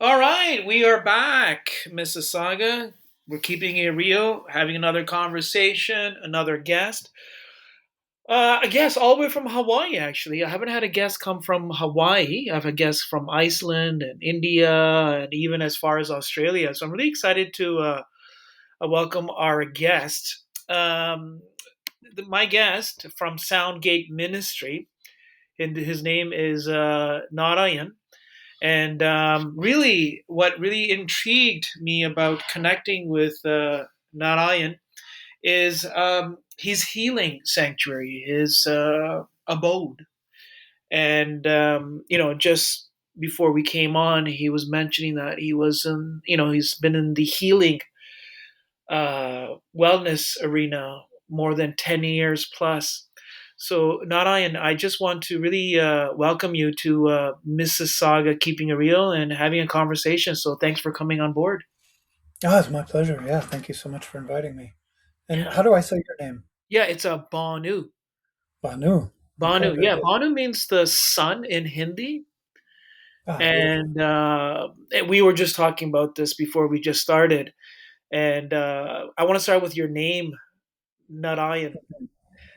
All right, we are back, Mississauga. We're keeping it real, having another conversation, another guest. A guest all the way from Hawaii, actually. I haven't had a guest come from Hawaii. I've had guests from Iceland and India and even as far as Australia. So I'm really excited to welcome our guest. My guest from Soundgate Ministry, and his name is Narayan. And really, what really intrigued me about connecting with Narayan is his healing sanctuary, his abode. And, just before we came on, he was mentioning that he's been in the healing wellness arena more than 10 years plus. So, Narayan, I just want to really welcome you to Mississauga Keeping It Real and having a conversation. So, thanks for coming on board. Oh, it's my pleasure. Yeah, thank you so much for inviting me. And Yeah, how do I say your name? yeah, it's a Banu. Banu. Okay, Banu, very yeah, good. Banu means the sun in Hindi. Ah, beautiful. And we were just talking about this before we just started. And I want to start with your name, Narayan.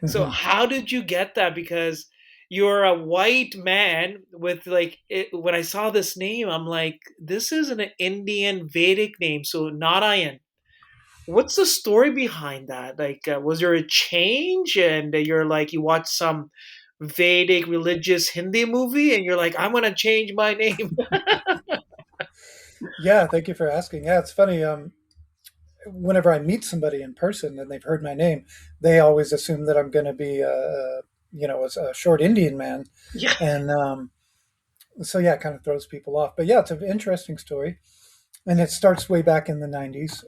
So Hmm. how did you get that? Because you're a white man with when I saw this name, I'm like, this is an Indian Vedic name. So Narayan. What's the story behind that? Like, was there a change and you're like, you watched some Vedic religious Hindi movie and you're like, I'm going to change my name? Yeah, thank you for asking. Yeah, it's funny. Whenever I meet somebody in person and they've heard my name, they always assume that I'm going to be, a short Indian man, Yeah. and so yeah, it kind of throws people off. But yeah, it's an interesting story, and it starts way back in the '90s.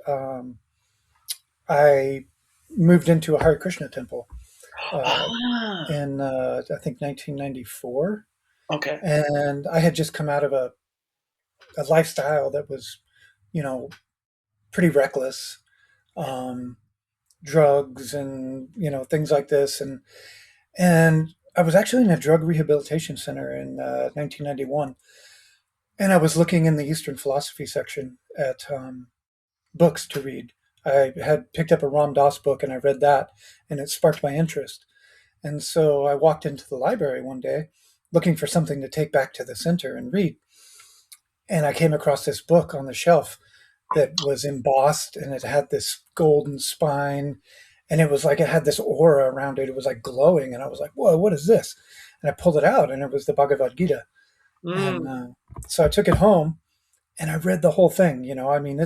I moved into a Hare Krishna temple uh, Ah, in I think 1994, okay. and I had just come out of a lifestyle that was, you know, pretty reckless, um, drugs and things like this, and I was actually in a drug rehabilitation center in 1991, and I was looking in the Eastern philosophy section at books to read. I had picked up a Ram Dass book and I read that, and it sparked my interest. And so I walked into the library one day looking for something to take back to the center and read. And I came across this book on the shelf that was embossed and it had this golden spine, and it was like it had this aura around it. It was like glowing. And I was like, whoa, what is this? And I pulled it out and it was the Bhagavad Gita. And Mm, so I took it home and I read the whole thing. I mean,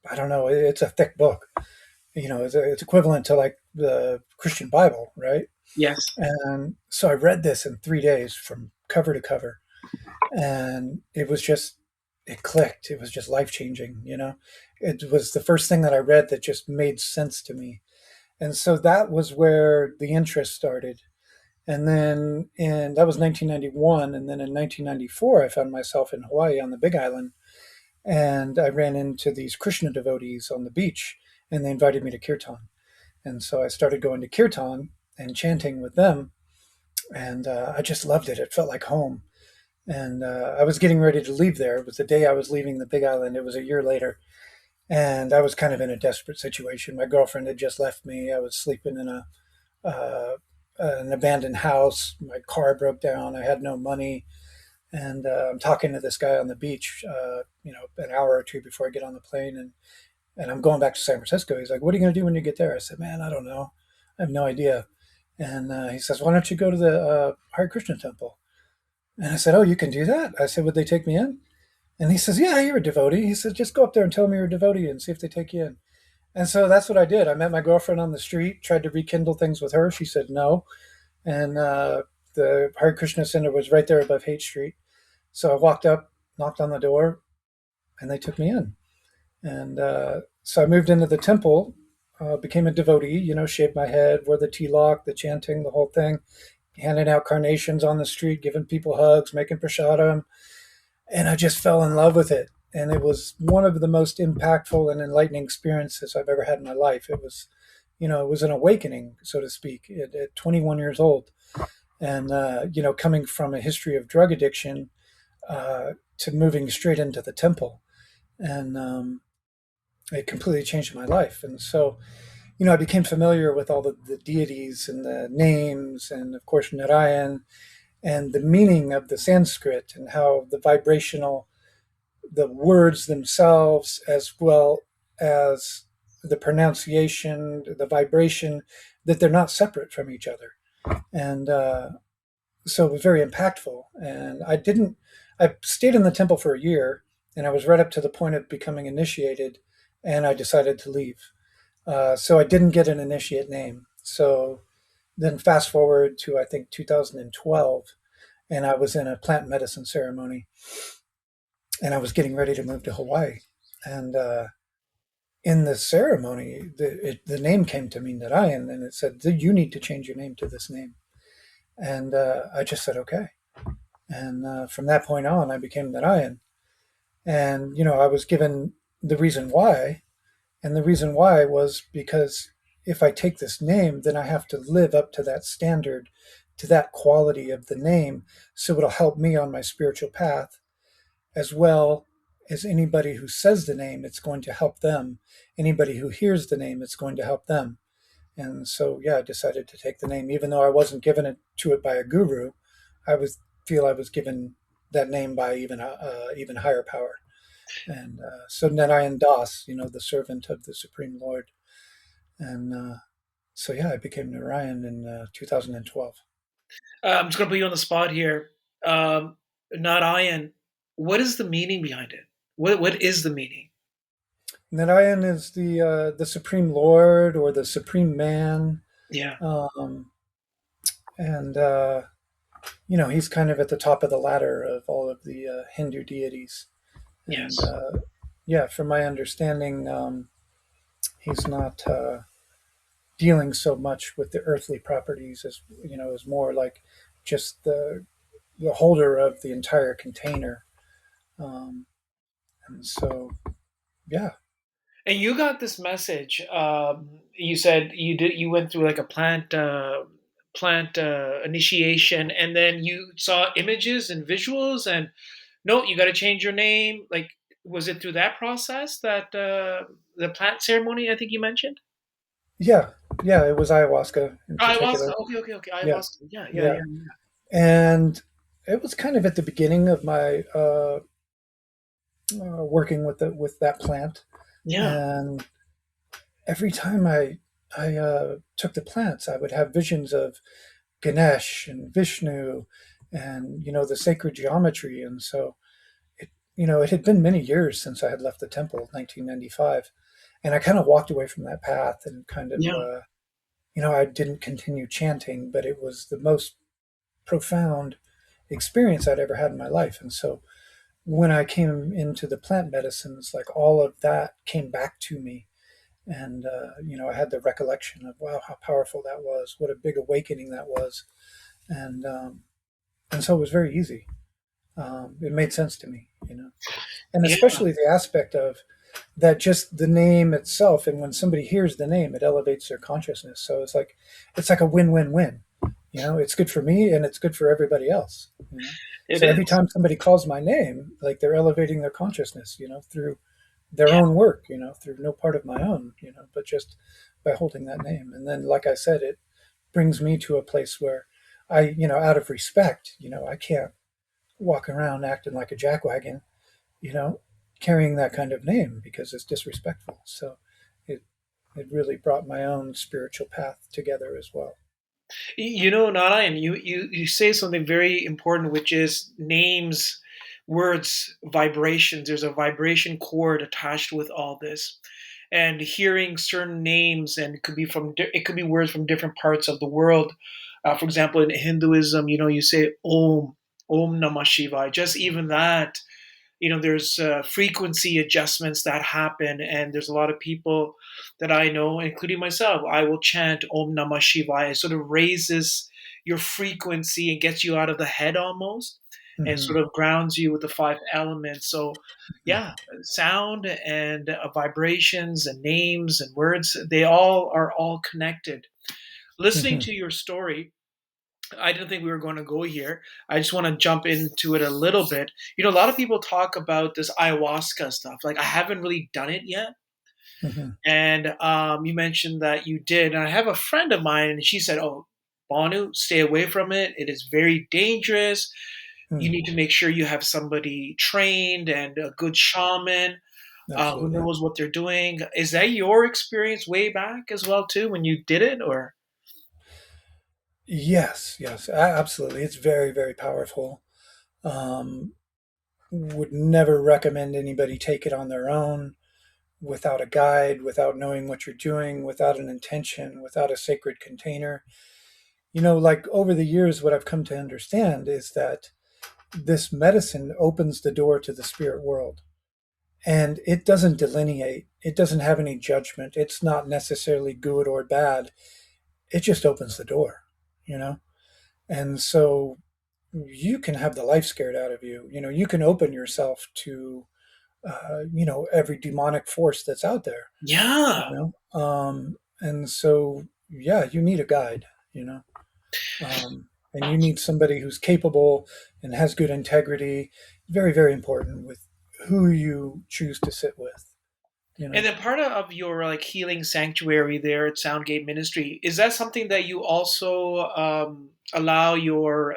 I don't know, it's a thick book. It's equivalent to like the Christian Bible, right? yes. And so I read this in 3 days from cover to cover, and it clicked. It was just life changing. It was the first thing that I read that just made sense to me. And so that was where the interest started. And then that was 1991. And then in 1994, I found myself in Hawaii on the Big Island. And I ran into these Krishna devotees on the beach, and they invited me to kirtan. And so I started going to kirtan and chanting with them. And I just loved it. It felt like home. And I was getting ready to leave there. It was the day I was leaving the Big Island. It was a year later. And I was kind of in a desperate situation. My girlfriend had just left me. I was sleeping in uh, an abandoned house. My car broke down. I had no money. And I'm talking to this guy on the beach, an hour or two before I get on the plane. And I'm going back to San Francisco. He's like, "What are you going to do when you get there?" I said, "Man, I don't know. I have no idea." And he says, "Why don't you go to the Hare Krishna temple?" And I said, "Oh, you can do that?" I said, "Would they take me in?" And he says, "Yeah, you're a devotee." He said, "Just go up there and tell them you're a devotee and see if they take you in." And so that's what I did. I met my girlfriend on the street, tried to rekindle things with her. She said no. And the Hare Krishna Center was right there above Haight Street. So I walked up, knocked on the door, and they took me in. And so I moved into the temple, became a devotee, shaved my head, wore the tilak, the chanting, the whole thing, handing out carnations on the street, giving people hugs, making prasadam. And I just fell in love with it. And it was one of the most impactful and enlightening experiences I've ever had in my life. It was an awakening, so to speak, at 21 years old. And, coming from a history of drug addiction, uh, to moving straight into the temple, and it completely changed my life. And so, I became familiar with all the deities and the names, and of course Narayan, and the meaning of the Sanskrit, and how the words themselves, as well as the pronunciation, the vibration, that they're not separate from each other. And so it was very impactful. And I stayed in the temple for a year, and I was right up to the point of becoming initiated, and I decided to leave. So I didn't get an initiate name. So then fast forward to, I think, 2012, and I was in a plant medicine ceremony, and I was getting ready to move to Hawaii. And in the ceremony, the name came to me, Narayan, and it said, "You need to change your name to this name." And I just said, okay. And from that point on, I became Narayan. And, I was given the reason why. And the reason why was because if I take this name, then I have to live up to that standard, to that quality of the name. So it'll help me on my spiritual path, as well as anybody who says the name, it's going to help them. Anybody who hears the name, it's going to help them. And so, yeah, I decided to take the name, even though I wasn't given it by a guru. I was given that name by even higher power. And so Narayan Das, the servant of the Supreme Lord. And so, yeah, I became Narayan in 2012. I'm just going to put you on the spot here. Narayan, what is the meaning behind it? What is the meaning? Narayan is the Supreme Lord, or the Supreme Man. Yeah. Um, and he's kind of at the top of the ladder of all of the Hindu deities. And Yes. yeah, from my understanding, he's not dealing so much with the earthly properties, as as more like just the holder of the entire container. Um, and so, yeah, And you got this message. You said you went through like a plant initiation, and then you saw images and visuals, and no, you got to change your name. Like, was it through that process that the plant ceremony? I think you mentioned yeah, yeah. It was ayahuasca in ayahuasca. particular. Okay, okay, okay. Yeah, Ayahuasca. Yeah, yeah, yeah, yeah, and it was kind of at the beginning of my working with that plant. yeah, And every time I took the plants, I would have visions of Ganesh and Vishnu, and the sacred geometry. And so it had been many years since I had left the temple, 1995, and I kind of walked away from that path, and kind of yeah, I didn't continue chanting, but it was the most profound experience I'd ever had in my life. And so when I came into the plant medicines, like all of that came back to me. And I had the recollection of, wow, how powerful that was, what a big awakening that was. And so it was very easy. It made sense to me, and yeah. especially the aspect of that, just the name itself. And when somebody hears the name, it elevates their consciousness. So it's like a win-win-win. It's good for me, and it's good for everybody else. It So every is. time somebody calls my name, like, they're elevating their consciousness, through their Yeah, own work, through no part of my own, but just by holding that name. And then, like I said, it brings me to a place where out of respect, I can't walk around acting like a jackwagon, you know, carrying that kind of name, because it's disrespectful. So it it really brought my own spiritual path together as well. Narayan, you say something very important, which is names, words, vibrations. There's a vibration cord attached with all this, and hearing certain names, and it could be words from different parts of the world. For example, in Hinduism, you say Om Namah Shivaya. Just even that, there's frequency adjustments that happen, and there's a lot of people that I know, including myself. I will chant Om Namah Shivaya. It sort of raises your frequency and gets you out of the head almost, and Hmm. sort of grounds you with the five elements. So yeah, sound and vibrations and names and words, they all are all connected. Listening Hmm. to your story, I didn't think we were going to go here. I just want to jump into it a little bit. A lot of people talk about this ayahuasca stuff. Like, I haven't really done it yet. Hmm. And you mentioned that you did. And I have a friend of mine, and she said, "Oh, Bonu, stay away from it. It is very dangerous. You Mm, need to make sure you have somebody trained and a good shaman who absolutely. knows what they're doing." Is that your experience way back as well, too, when you did it? Or Yes, yes, absolutely. It's very, very powerful. Um, would never recommend anybody take it on their own without a guide, without knowing what you're doing, without an intention, without a sacred container. Like over the years, what I've come to understand is that this medicine opens the door to the spirit world. And it doesn't delineate, it doesn't have any judgment. It's not necessarily good or bad. It just opens the door, you know? And so you can have the life scared out of you. You can open yourself to, every demonic force that's out there, you yeah, know? And so, yeah, you need a guide, you know? And you need somebody who's capable and has good integrity. Very, very important with who you choose to sit with, you and know? then part of your like healing sanctuary there at Soundgate Ministry, is that something that you also allow your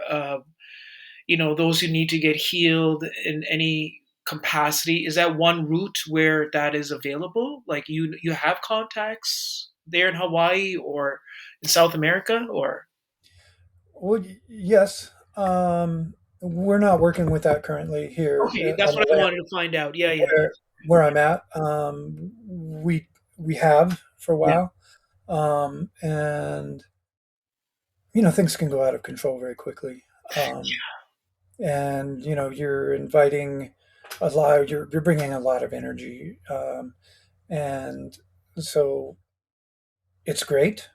those who need to get healed in any capacity? Is that one route where that is available? Like, you have contacts there in Hawaii or in South America, or Well, yes. We're not working with that currently here okay, that's on the what I land wanted to find out. Yeah, yeah, where I'm at. We have for a yeah, while, and things can go out of control very quickly. And you're inviting a lot. You're bringing a lot of energy, and so it's great.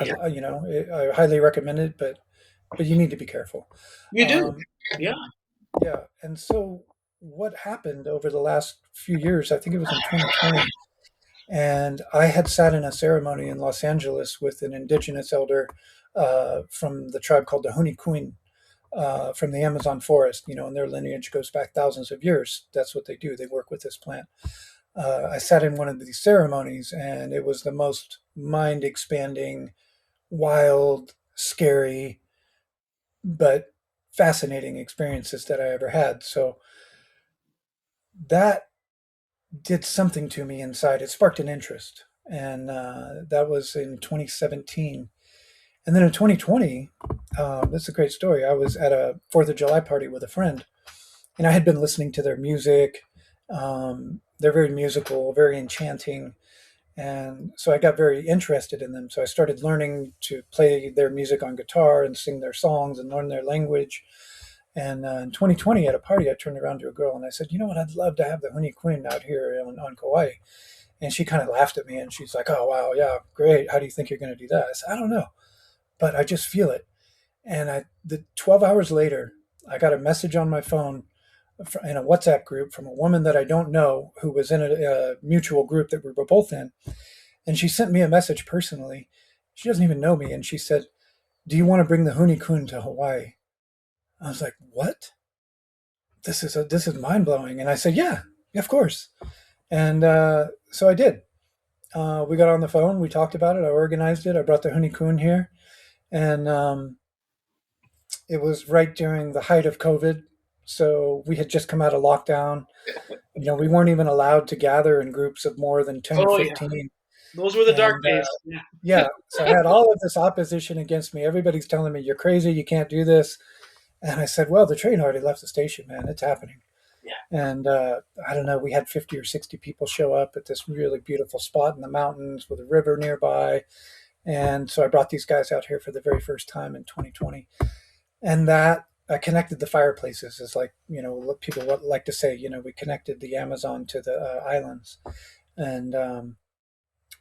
yeah. I highly recommend it, but you need to be careful. You do, Um, yeah. Yeah, and so what happened over the last few years, I think it was in 2020, and I had sat in a ceremony in Los Angeles with an indigenous elder from the tribe called the Hunikuin from the Amazon forest, and their lineage goes back thousands of years. That's what they do. They work with this plant. I sat in one of these ceremonies, and it was the most mind expanding, wild, scary, but fascinating experiences that I ever had. So that did something to me inside. It sparked an interest, and that was in 2017. And then in 2020, this is a great story. I was at a Fourth of July party with a friend, and I had been listening to their music. They're very musical, very enchanting, and so I got very interested in them. So I started learning to play their music on guitar and sing their songs and learn their language. And in 2020, at a party, I turned around to a girl and I said, "You know what? I'd love to have the Honey Queen out here on Kauai." And she kind of laughed at me and she's like, "Oh, wow, yeah, great. How do you think you're going to do that?" I said, "I don't know, but I just feel it." And the 12 hours later, I got a message on my phone in a WhatsApp group from a woman that I don't know who was in a mutual group that we were both in. And she sent me a message personally. She doesn't even know me. And she said, "Do you want to bring the Huni Kun to Hawaii?" I was like, "What? This is mind blowing." And I said, "Yeah, of course." And so I did. We got on the phone. We talked about it. I organized it. I brought the Huni Kun here, and it was right during the height of COVID. So we had just come out of lockdown. We weren't even allowed to gather in groups of more than 10 or Oh yeah, 15. those were the dark And days. Yeah, yeah, so I had all of this opposition against me. Everybody's telling me, "You're crazy. You can't do this." And I said, "Well, the train already left the station, man. It's happening." yeah. And I don't know, we had 50 or 60 people show up at this really beautiful spot in the mountains with a river nearby. And so I brought these guys out here for the very first time in 2020. And that I connected the fireplaces, is like, what people like to say, we connected the Amazon to the islands. And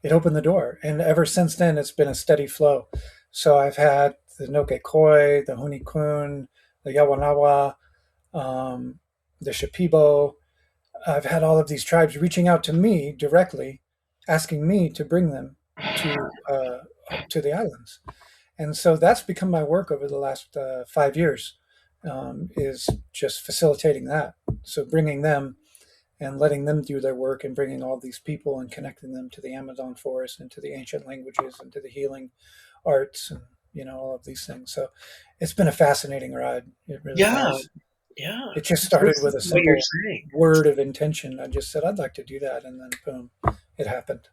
it opened the door. And ever since then, it's been a steady flow. So I've had the Noke Koi, the Hunikun, the Yawanawa, um, the Shipibo. I've had all of these tribes reaching out to me directly, asking me to bring them to the islands. And so that's become my work over the last 5 years, is just facilitating that. So bringing them and letting them do their work and bringing all these people and connecting them to the Amazon forest and to the ancient languages and to the healing arts and all of these things. So it's been a fascinating ride. It really Yeah, has. yeah. It just started with Listen a to what you're simple saying. word of intention. I just said I'd like to do that, and then boom, it happened.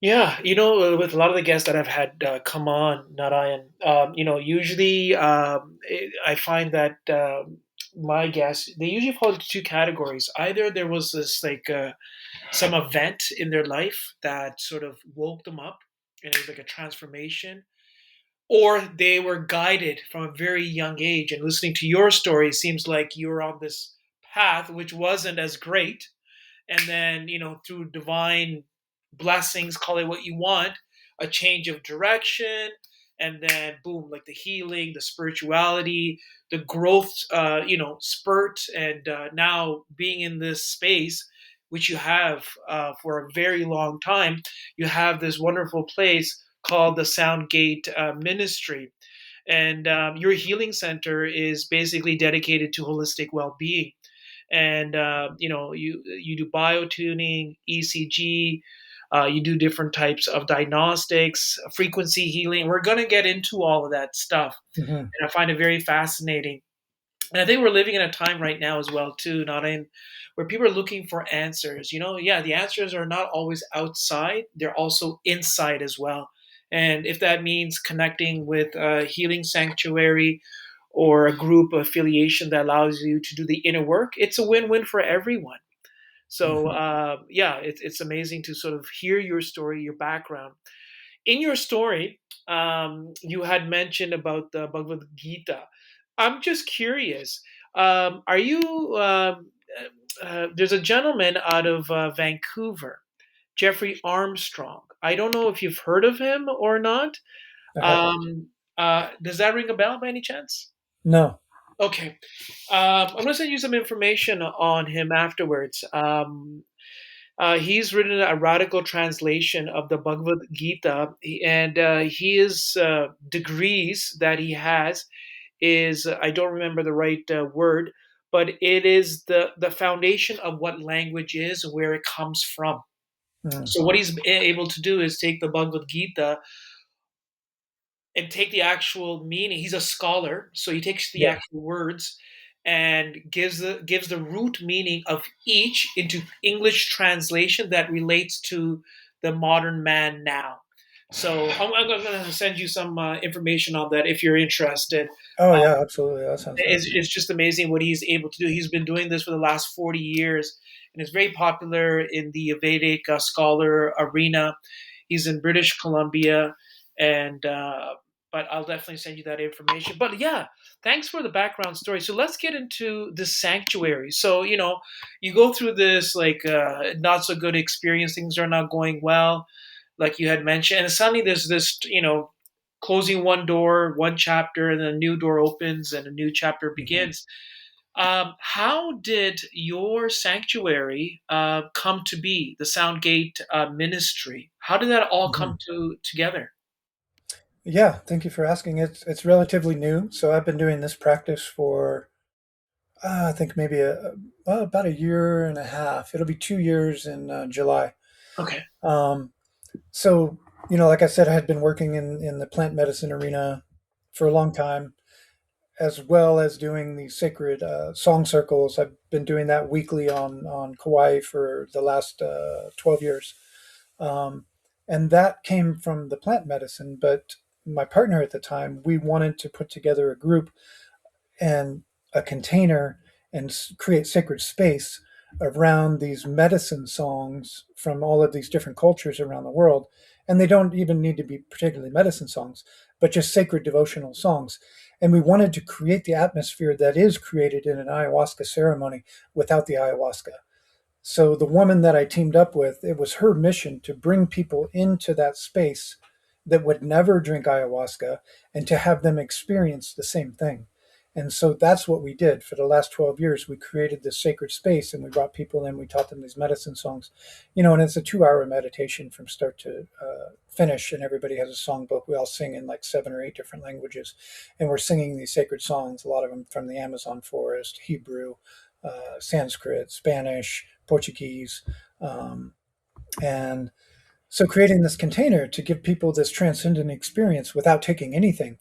Yeah, with a lot of the guests that I've had come on, Narayan, usually I find that my guests, they usually fall into two categories. Either there was this like some event in their life that sort of woke them up, and it was like a transformation, or they were guided from a very young age. And listening to your story, it seems like you were on this path which wasn't as great, and then through divine blessings, call it what you want, a change of direction, and then boom, like the healing, the spirituality, the growth, spurt, and now being in this space which you have for a very long time. You have this wonderful place called the Soundgate Ministry, and your healing center is basically dedicated to holistic well-being. And you do biotuning, ECG, you do different types of diagnostics, frequency healing. We're going to get into all of that stuff, Hmm. and I find it very fascinating. And I think we're living in a time right now as well too, not in where people are looking for answers. Yeah, the answers are not always outside; they're also inside as well. And if that means connecting with a healing sanctuary or a group affiliation that allows you to do the inner work, it's a win-win for everyone. So Hmm. yeah, it's amazing to sort of hear your story, your background. In your story, you had mentioned about the Bhagavad Gita. I'm just curious. Are you? There's a gentleman out of Vancouver, Jeffrey Armstrong. I don't know if you've heard of him or not. I haven't. Um, does that ring a bell by any chance? No. Okay. I'm going to send you some information on him afterwards. He's written a radical translation of the Bhagavad Gita, and his degrees that he has is I don't remember the right word, but it is the foundation of what language is, where it comes from. Mm. So what he's able to do is take the Bhagavad Gita and take the actual meaning. He's a scholar, so he takes the Yeah. actual words and gives the root meaning of each into English translation that relates to the modern man now. So I'm going to send you some information on that if you're interested. Oh Uh, yeah, absolutely. That sounds it's fascinating. just amazing what he's able to do. He's been doing this for the last 40 years, and is very popular in the Vedic scholar arena. He's in British Columbia, and but I'll definitely send you that information. But yeah, thanks for the background story. So let's get into the sanctuary. So you go through this like not so good experience. Things are not going well, like you had mentioned, and suddenly there's this closing one door, one chapter, and then a new door opens and a new chapter Hmm. begins. How did your sanctuary come to be, the Soundgate Ministry? How did that all come Hmm. together? Yeah, thank you for asking. It's relatively new, so I've been doing this practice for I think maybe about a year and a half. It'll be 2 years in July. Okay. Um, so like I said, I had been working in the plant medicine arena for a long time, as well as doing the sacred song circles. I've been doing that weekly on Kauai for the last 12 years. Um, and that came from the plant medicine. But my partner at the time, we wanted to put together a group and a container and create sacred space around these medicine songs from all of these different cultures around the world. And they don't even need to be particularly medicine songs, but just sacred devotional songs. And we wanted to create the atmosphere that is created in an ayahuasca ceremony without the ayahuasca. So the woman that I teamed up with, it was her mission to bring people into that space that would never drink ayahuasca and to have them experience the same thing. And so that's what we did for the last 12 years. We created this sacred space and we brought people in. We taught them these medicine songs, and it's a 2 hour meditation from start to finish. And everybody has a songbook. We all sing in like 7 or 8 different languages. And we're singing these sacred songs, a lot of them from the Amazon forest, Hebrew, Sanskrit, Spanish, Portuguese. And so creating this container to give people this transcendent experience without taking anything.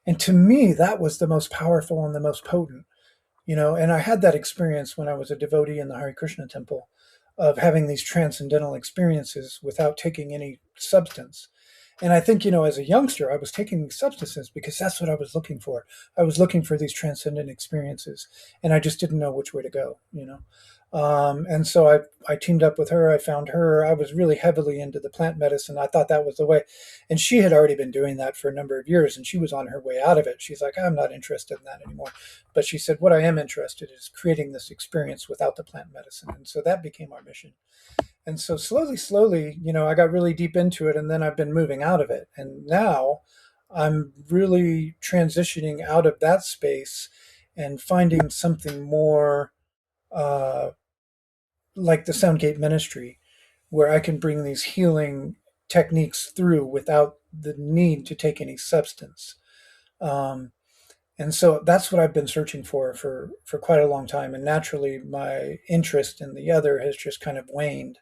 And to me, that was the most powerful and the most potent, and I had that experience when I was a devotee in the Hare Krishna temple of having these transcendental experiences without taking any substance. And I think, as a youngster, I was taking these substances because that's what I was looking for. I was looking for these transcendent experiences, and I just didn't know which way to go. And so I teamed up with her. I found her. I was really heavily into the plant medicine. I thought that was the way. And she had already been doing that for a number of years, and she was on her way out of it. She's like, I'm not interested in that anymore. But she said, what I am interested in is creating this experience without the plant medicine. And so that became our mission. And so slowly, I got really deep into it, and then I've been moving out of it. And now I'm really transitioning out of that space and finding something more uh, like the Soundgate Ministry, where I can bring these healing techniques through without the need to take any substance. Um, and so that's what I've been searching for quite a long time. And naturally, my interest in the other has just kind of waned.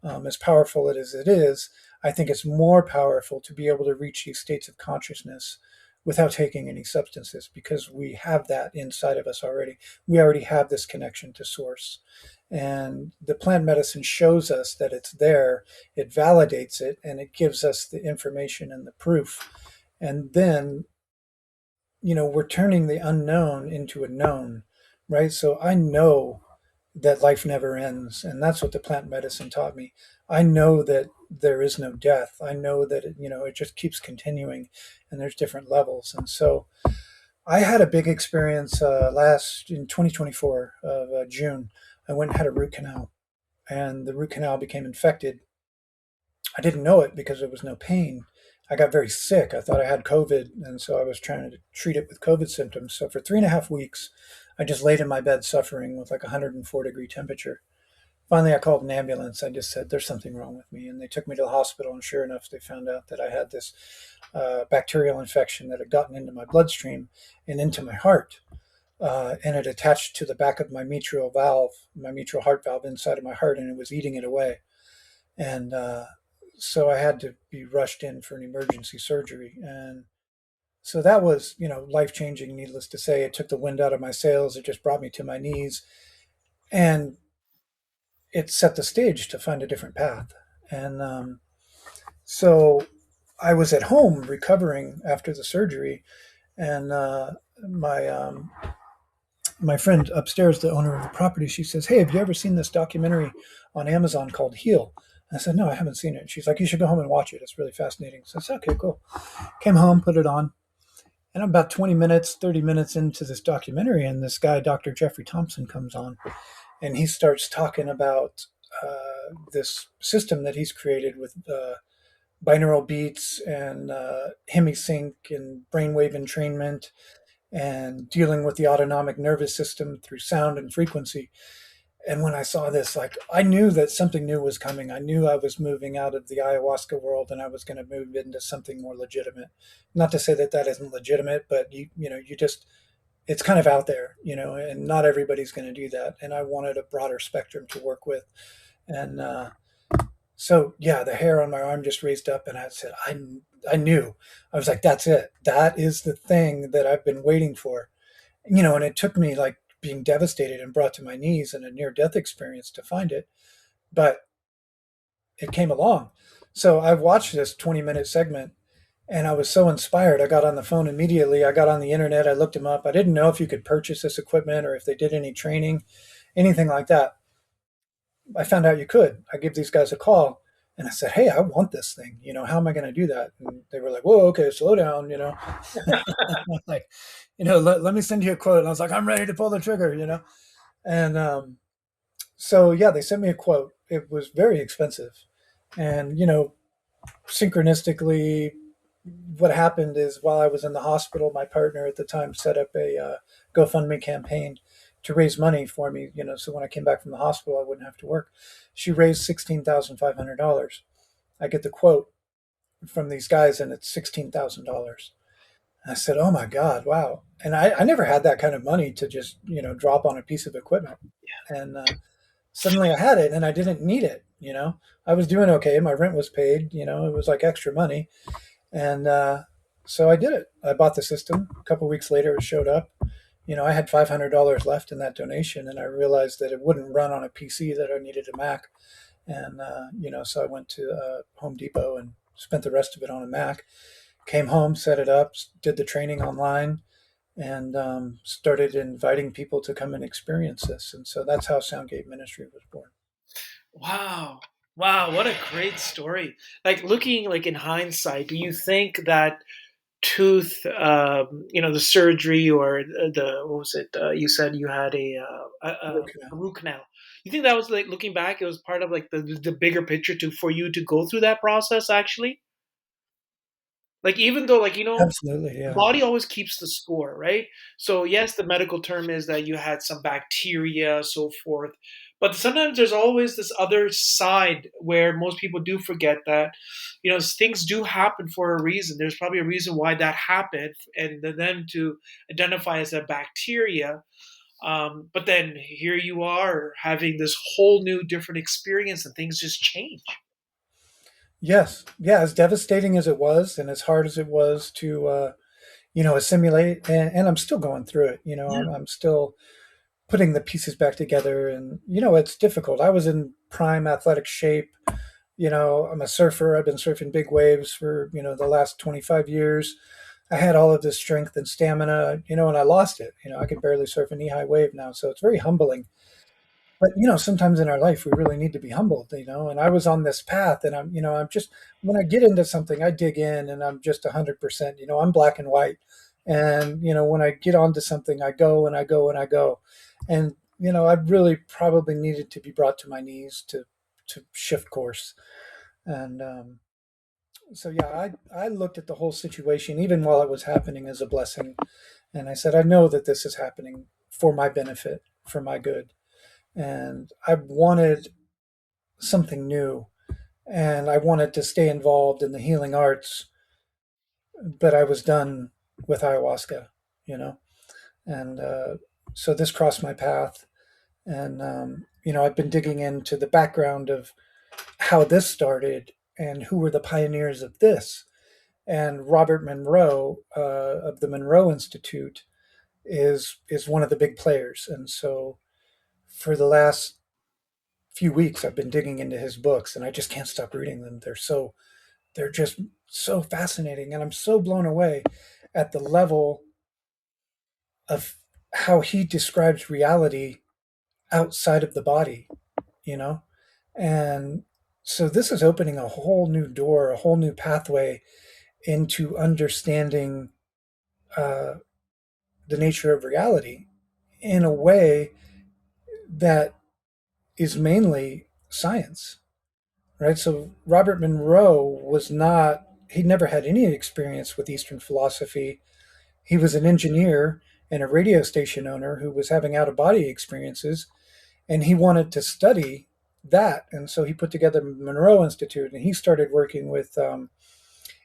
As powerful as it is, I think it's more powerful to be able to reach these states of consciousness without taking any substances because we have that inside of us already. We already have this connection to source. And the plant medicine shows us that it's there, it validates it, and it gives us the information and the proof. And then, we're turning the unknown into a known, right? So I know that life never ends. And that's what the plant medicine taught me. I know that there is no death. I know that, it just keeps continuing and there's different levels. And so I had a big experience last in 2024 of June. I went and had a root canal and the root canal became infected. I didn't know it because there was no pain. I got very sick. I thought I had COVID. And so I was trying to treat it with COVID symptoms. So for 3.5 weeks, I just laid in my bed suffering with like 104-degree temperature. Finally, I called an ambulance. I just said, there's something wrong with me. And they took me to the hospital. And sure enough, they found out that I had this bacterial infection that had gotten into my bloodstream and into my heart. And it attached to the back of my mitral valve, my mitral heart valve inside of my heart, and it was eating it away. And so I had to be rushed in for an emergency surgery. And so that was, life changing, needless to say. It took the wind out of my sails. It just brought me to my knees. And it set the stage to find a different path. And so I was at home recovering after the surgery. And my friend upstairs, the owner of the property, she says, hey, have you ever seen this documentary on Amazon called Heal? I said, no, I haven't seen it. She's like, you should go home and watch it. It's really fascinating. So I said, okay, cool. Came home, put it on. And I'm about 20 minutes, 30 minutes into this documentary, and this guy, Dr. Jeffrey Thompson, comes on, and he starts talking about this system that he's created with binaural beats and hemisync and brainwave entrainment and dealing with the autonomic nervous system through sound and frequency. And when I saw this, like, I knew that something new was coming. I knew I was moving out of the ayahuasca world and I was going to move into something more legitimate. Not to say that that isn't legitimate, but you just, it's kind of out there, and not everybody's going to do that. And I wanted a broader spectrum to work with. And so, yeah, the hair on my arm just raised up and I said, I knew. I was like, that's it. That is the thing that I've been waiting for. And it took me like being devastated and brought to my knees and a near death experience to find it. But it came along. So I watched this 20-minute segment and I was so inspired. I got on the phone immediately. I got on the internet. I looked them up. I didn't know if you could purchase this equipment or if they did any training, anything like that. I found out you could. I gave these guys a call and I said, hey, I want this thing. How am I going to do that? And they were like, whoa, okay, slow down. Like, let me send you a quote. And I was like, I'm ready to pull the trigger. And so, yeah, they sent me a quote. It was very expensive. And, synchronistically, what happened is while I was in the hospital, my partner at the time set up a GoFundMe campaign to raise money for me. So when I came back from the hospital, I wouldn't have to work. She raised $16,500. I get the quote from these guys, and it's $16,000. I said, "Oh my God, wow!" And I never had that kind of money to just drop on a piece of equipment, and suddenly I had it, and I didn't need it. I was doing okay. My rent was paid. It was like extra money, and so I did it. I bought the system. A couple of weeks later, it showed up. I had $500 left in that donation, and I realized that it wouldn't run on a PC, that I needed a Mac. And so I went to Home Depot and spent the rest of it on a Mac. Came home, set it up, did the training online, and started inviting people to come and experience this. And so that's how Soundgate Ministry was born. Wow. Wow, what a great story. Like looking like in hindsight, do you think that tooth, the surgery or the what was it? You said you had a Root canal. root canal. You think that was like looking back, it was part of like the bigger picture to for you to go through that process actually? Like even though like Absolutely, the yeah. body always keeps the score, right? So yes, the medical term is that you had some bacteria, so forth. But sometimes there's always this other side where most people do forget that, things do happen for a reason. There's probably a reason why that happened, and then to identify as a bacteria. But then here you are having this whole new different experience, and things just change. Yes, yeah. As devastating as it was, and as hard as it was to, assimilate, and I'm still going through it. I'm still putting the pieces back together, and it's difficult. I was in prime athletic shape. I'm a surfer. I've been surfing big waves for the last 25 years. I had all of this strength and stamina, and I lost it. I can barely surf a knee-high wave now, so it's very humbling. But sometimes in our life we really need to be humbled, and I was on this path, and I'm just, when I get into something, I dig in, and I'm just 100%. I'm black and white, and when I get onto something, I go and I go and I go. And I really probably needed to be brought to my knees to shift course. And so yeah, I looked at the whole situation, even while it was happening, as a blessing. And I said, I know that this is happening for my benefit, for my good. And I wanted something new, and I wanted to stay involved in the healing arts, but I was done with ayahuasca, you know. And so this crossed my path, and I've been digging into the background of how this started and who were the pioneers of this. And Robert Monroe of the Monroe Institute is one of the big players. And so for the last few weeks, I've been digging into his books, and I just can't stop reading them. They're just so fascinating, and I'm so blown away at the level of how he describes reality outside of the body, you know? And so this is opening a whole new door, a whole new pathway into understanding uh, the nature of reality in a way that is mainly science, right? So Robert Monroe he never had any experience with Eastern philosophy. He was an engineer and a radio station owner who was having out of body experiences, and he wanted to study that. And so he put together Monroe Institute, and he started working with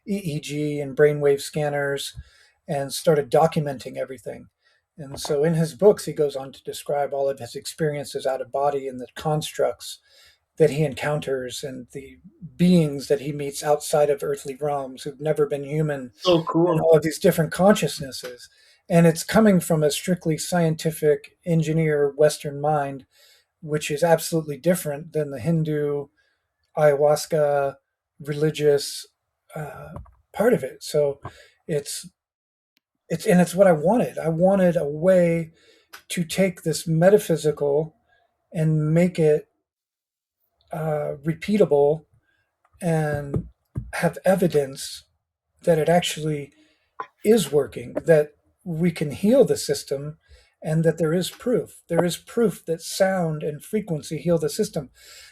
EEG and brainwave scanners and started documenting everything. And so in his books, he goes on to describe all of his experiences out of body and the constructs that he encounters and the beings that he meets outside of earthly realms who've never been human, So and cool. all of these different consciousnesses. And it's coming from a strictly scientific engineer Western mind, which is absolutely different than the Hindu ayahuasca religious uh, part of it. So it's it's what I wanted. I wanted a way to take this metaphysical and make it repeatable and have evidence that it actually is working, that we can heal the system, and that there is proof. There is proof that sound and frequency heal the system.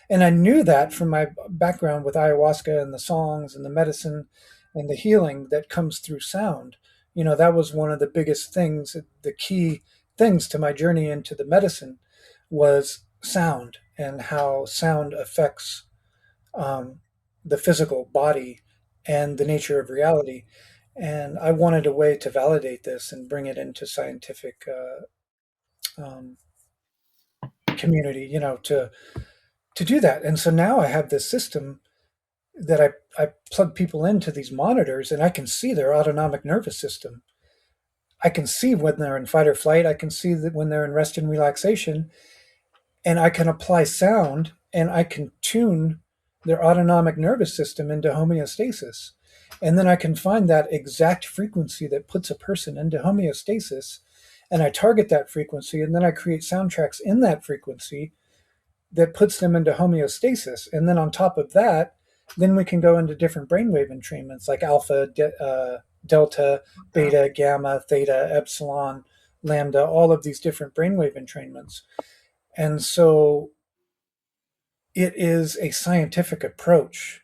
And I knew that from my background with ayahuasca and the songs and the medicine and the healing that comes through sound. That was one of the biggest things, the key things to my journey into the medicine was sound and how sound affects um, the physical body and the nature of reality. And I wanted a way to validate this and bring it into scientific um, community, to do that. And so now I have this system that I plug people into these monitors, and I can see their autonomic nervous system. I can see when they're in fight or flight. I can see that when they're in rest and relaxation, and I can apply sound and I can tune their autonomic nervous system into homeostasis. And then I can find that exact frequency that puts a person into homeostasis. And I target that frequency, and then I create soundtracks in that frequency that puts them into homeostasis. And then on top of that, then we can go into different brainwave entrainments like alpha, delta, beta, gamma, theta, epsilon, lambda, all of these different brainwave entrainments. And so it is a scientific approach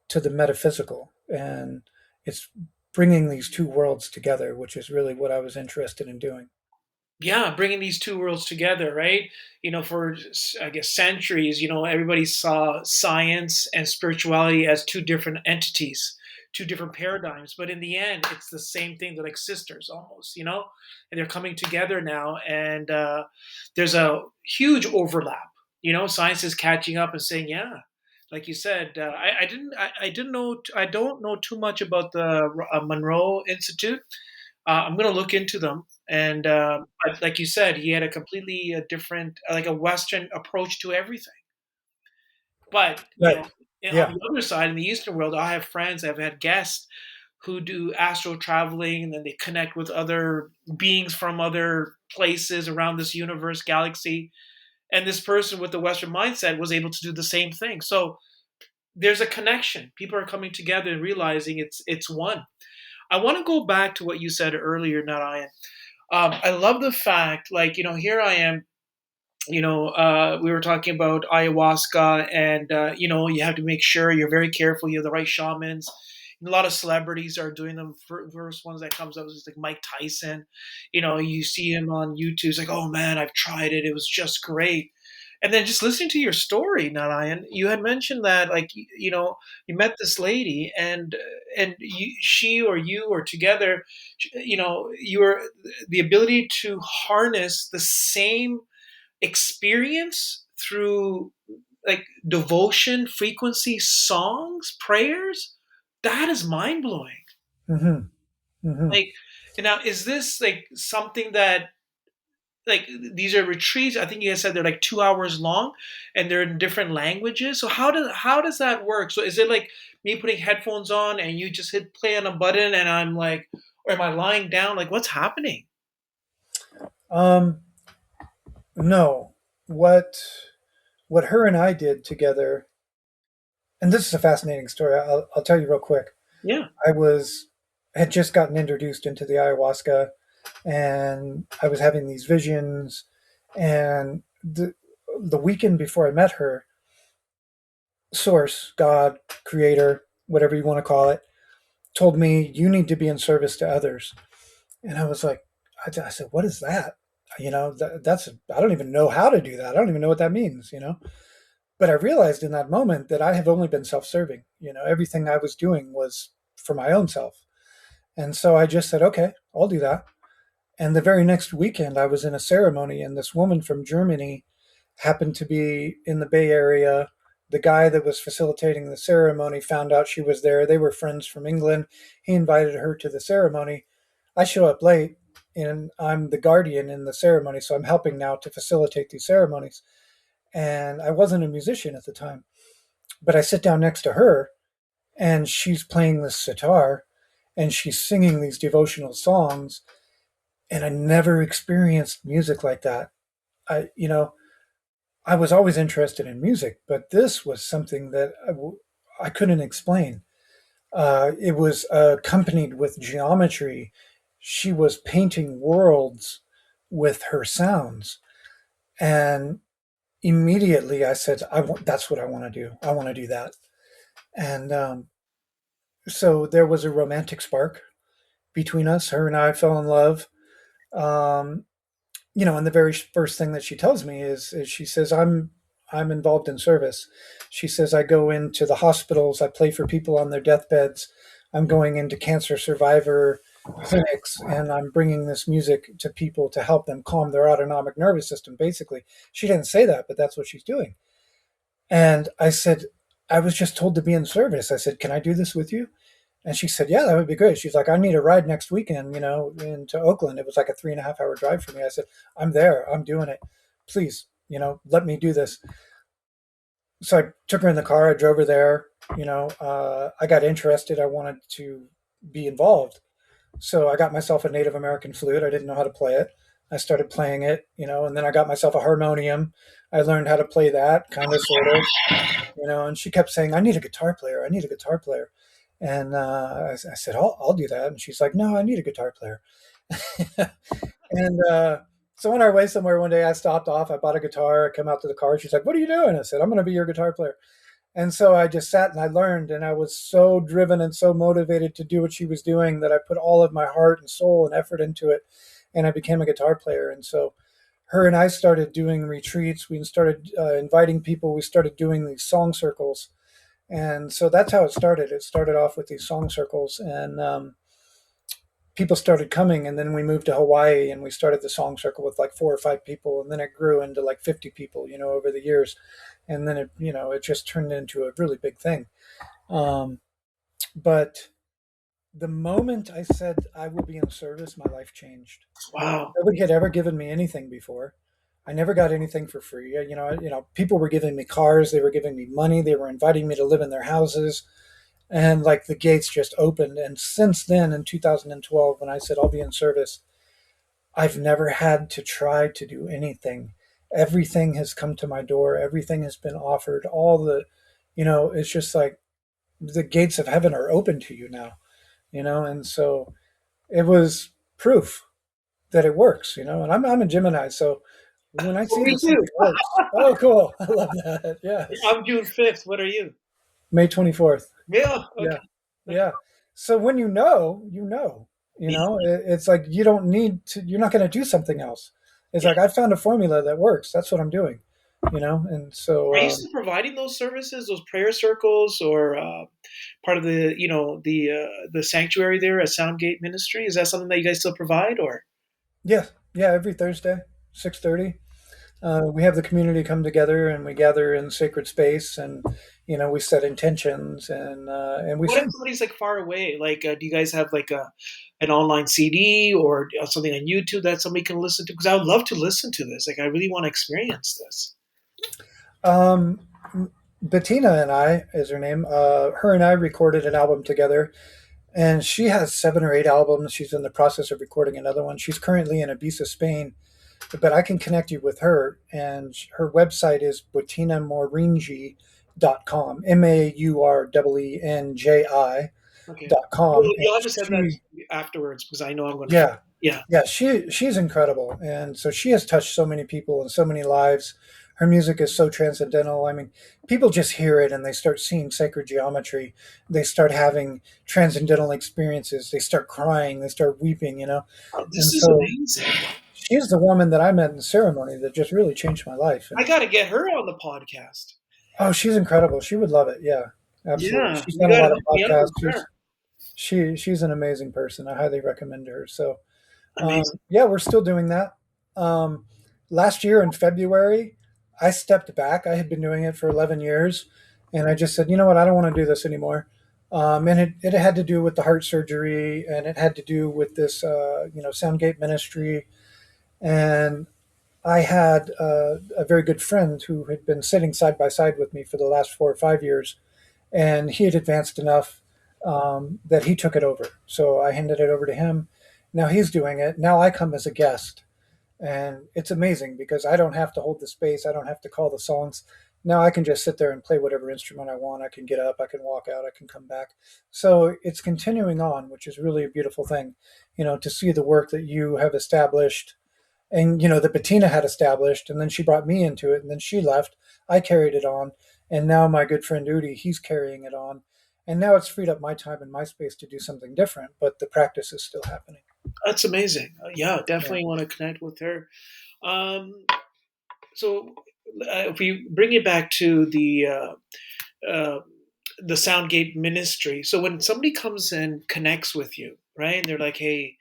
to the metaphysical. And it's bringing these two worlds together, which is really what I was interested in doing. Yeah, bringing these two worlds together, right? For I guess centuries, everybody saw science and spirituality as two different entities, two different paradigms. But in the end, it's the same thing. They're like sisters almost, and they're coming together now. And there's a huge overlap. Science is catching up and saying, yeah, like you said, I didn't know, I don't know too much about the Monroe Institute. I'm going to look into them. And but like you said, he had a completely different, like a Western approach to everything. But Right. on Yeah. the other side, in the Eastern world, I have friends, I've had guests who do astral traveling, and then they connect with other beings from other places around this universe, galaxy. And this person with the Western mindset was able to do the same thing. So there's a connection. People are coming together and realizing it's one. I want to go back to what you said earlier, Narayan. I love the fact, like, here I am, we were talking about ayahuasca, and, you have to make sure you're very careful. You have the right shamans. And a lot of celebrities are doing them. First ones that comes up is like Mike Tyson. You see him on YouTube. It's like, oh man, I've tried it. It was just great. And then just listening to your story, Narayan, you had mentioned that, like, you met this lady, and she or you or together, you were the ability to harness the same experience through, like, devotion, frequency, songs, prayers. That is mind blowing. Hmm. Hmm. Like, now, is this like something that, like, these are retreats? I think you guys said they're like 2 hours long, and they're in different languages. So how does that work? So is it like me putting headphones on and you just hit play on a button, and I'm like, or am I lying down? Like, what's happening? Um, no, what what her and I did together, and this is a fascinating story. I'll tell you real quick. Yeah. I was had just gotten introduced into the ayahuasca, and I was having these visions. And the weekend before I met her, Source, God, Creator, whatever you want to call it, told me you need to be in service to others. And I was like, I said, what is that? That's I don't even know how to do that. I don't even know what that means. But I realized in that moment that I have only been self-serving. Everything I was doing was for my own self. And so I just said, okay, I'll do that. And the very next weekend, I was in a ceremony, and this woman from Germany happened to be in the Bay Area. The guy that was facilitating the ceremony found out she was there. They were friends from England. He invited her to the ceremony. I show up late, and I'm the guardian in the ceremony, so I'm helping now to facilitate these ceremonies. And I wasn't a musician at the time, but I sit down next to her, and she's playing this sitar, and she's singing these devotional songs, and I never experienced music like that. I was always interested in music, but this was something that I couldn't explain. It was accompanied with geometry. She was painting worlds with her sounds, and immediately I said, "That's what I want to do. I want to do that." And So there was a romantic spark between us. Her and I fell in love. Um, and the very first thing that she tells me is she says, I'm involved in service. She says, I go into the hospitals, I play for people on their deathbeds. I'm going into cancer survivor clinics, and I'm bringing this music to people to help them calm their autonomic nervous system. Basically, she didn't say that, but that's what she's doing. And I said, I was just told to be in service. I said, can I do this with you? And she said, yeah, that would be great. She's like, I need a ride next weekend, into Oakland. It was like a 3.5 hour drive for me. I said, I'm there. I'm doing it. Please, let me do this. So I took her in the car. I drove her there. I got interested. I wanted to be involved. So I got myself a Native American flute. I didn't know how to play it. I started playing it, and then I got myself a harmonium. I learned how to play that, kind of, sort of, and she kept saying, I need a guitar player. I need a guitar player. And I said, I'll do that. And she's like, no, I need a guitar player. And so on our way somewhere one day, I stopped off. I bought a guitar. I come out to the car. She's like, what are you doing? I said, I'm going to be your guitar player. And so I just sat and I learned, and I was so driven and so motivated to do what she was doing that I put all of my heart and soul and effort into it. And I became a guitar player. And so her and I started doing retreats. We started inviting people. We started doing these song circles. And so that's how it started. It started off with these song circles, and people started coming. And then we moved to Hawaii, and we started the song circle with like 4 or 5 people. And then it grew into like 50 people, over the years. And then it just turned into a really big thing. But the moment I said I will be in service, my life changed. Wow. Nobody had ever given me anything before. I never got anything for free. People were giving me cars, they were giving me money, they were inviting me to live in their houses, and like the gates just opened. And since then, in 2012, when I said I'll be in service, I've never had to try to do anything. Everything has come to my door. Everything has been offered. It's just like the gates of heaven are open to you now. And so it was proof that it works. And I'm a Gemini, so when I Well, see me that something too. works, oh, cool, I love that. Yes, I'm June 5th. What are you? May 24th. Yeah. Yeah, Okay. yeah. So when it's like you don't need to. You're not going to do something else. It's Yeah. like I found a formula that works. That's what I'm doing. And so Are you still providing those services, those prayer circles, or part of the sanctuary there at Soundgate Ministry? Is that something that you guys still provide, or? yeah, yeah. Every Thursday, 6:30. We have the community come together and we gather in sacred space, and we set intentions, and we What if sing. somebody's like far away? Like, do you guys have like an online CD or something on YouTube that somebody can listen to? Because I would love to listen to this. Like, I really want to experience this. Um, Bettina and I is her name. Her and I recorded an album together, and she has 7 or 8 albums. She's in the process of recording another one. She's currently in Ibiza, Spain, but I can connect you with her. And her website is bettinamorenji.com, MAUREENJI Okay. dot com. And You'll have to send that she, to me afterwards because I know I'm going to. yeah, Yeah. yeah, she's incredible, and so she has touched so many people and so many lives. Her music is so transcendental. I mean, people just hear it and they start seeing sacred geometry. They start having transcendental experiences. They start crying. They start weeping. Oh, And this is so amazing. she's the woman that I met in the ceremony that just really changed my life. I And got to get her on the podcast. oh, she's incredible. She would love it. Yeah, absolutely. Yeah, She's you done a got to lot of hook me up podcasts. with her. She's an amazing person. I highly recommend her. So Amazing. yeah, we're still doing that. Last year in February, I stepped back. I had been doing it for 11 years, and I just said, you know what, I don't want to do this anymore. And it had to do with the heart surgery, and it had to do with this, Soundgate ministry. And I had a very good friend who had been sitting side by side with me for the last 4 or 5 years, and he had advanced enough that he took it over. So I handed it over to him. Now he's doing it. Now I come as a guest, and it's amazing because I don't have to hold the space. I don't have to call the songs. Now I can just sit there and play whatever instrument I want. I can get up, I can walk out, I can come back. So it's continuing on, which is really a beautiful thing, to see the work that you have established and that Bettina had established, and then she brought me into it, and then she left. I carried it on, and now my good friend Udi, he's carrying it on, And now it's freed up my time and my space to do something different, but the practice is still happening. That's amazing. Yeah, Yeah. definitely want to connect with her. Um, so if we bring it back to uh, the Soundgate ministry, so when somebody comes and connects with you, right, and they're like, "Hey,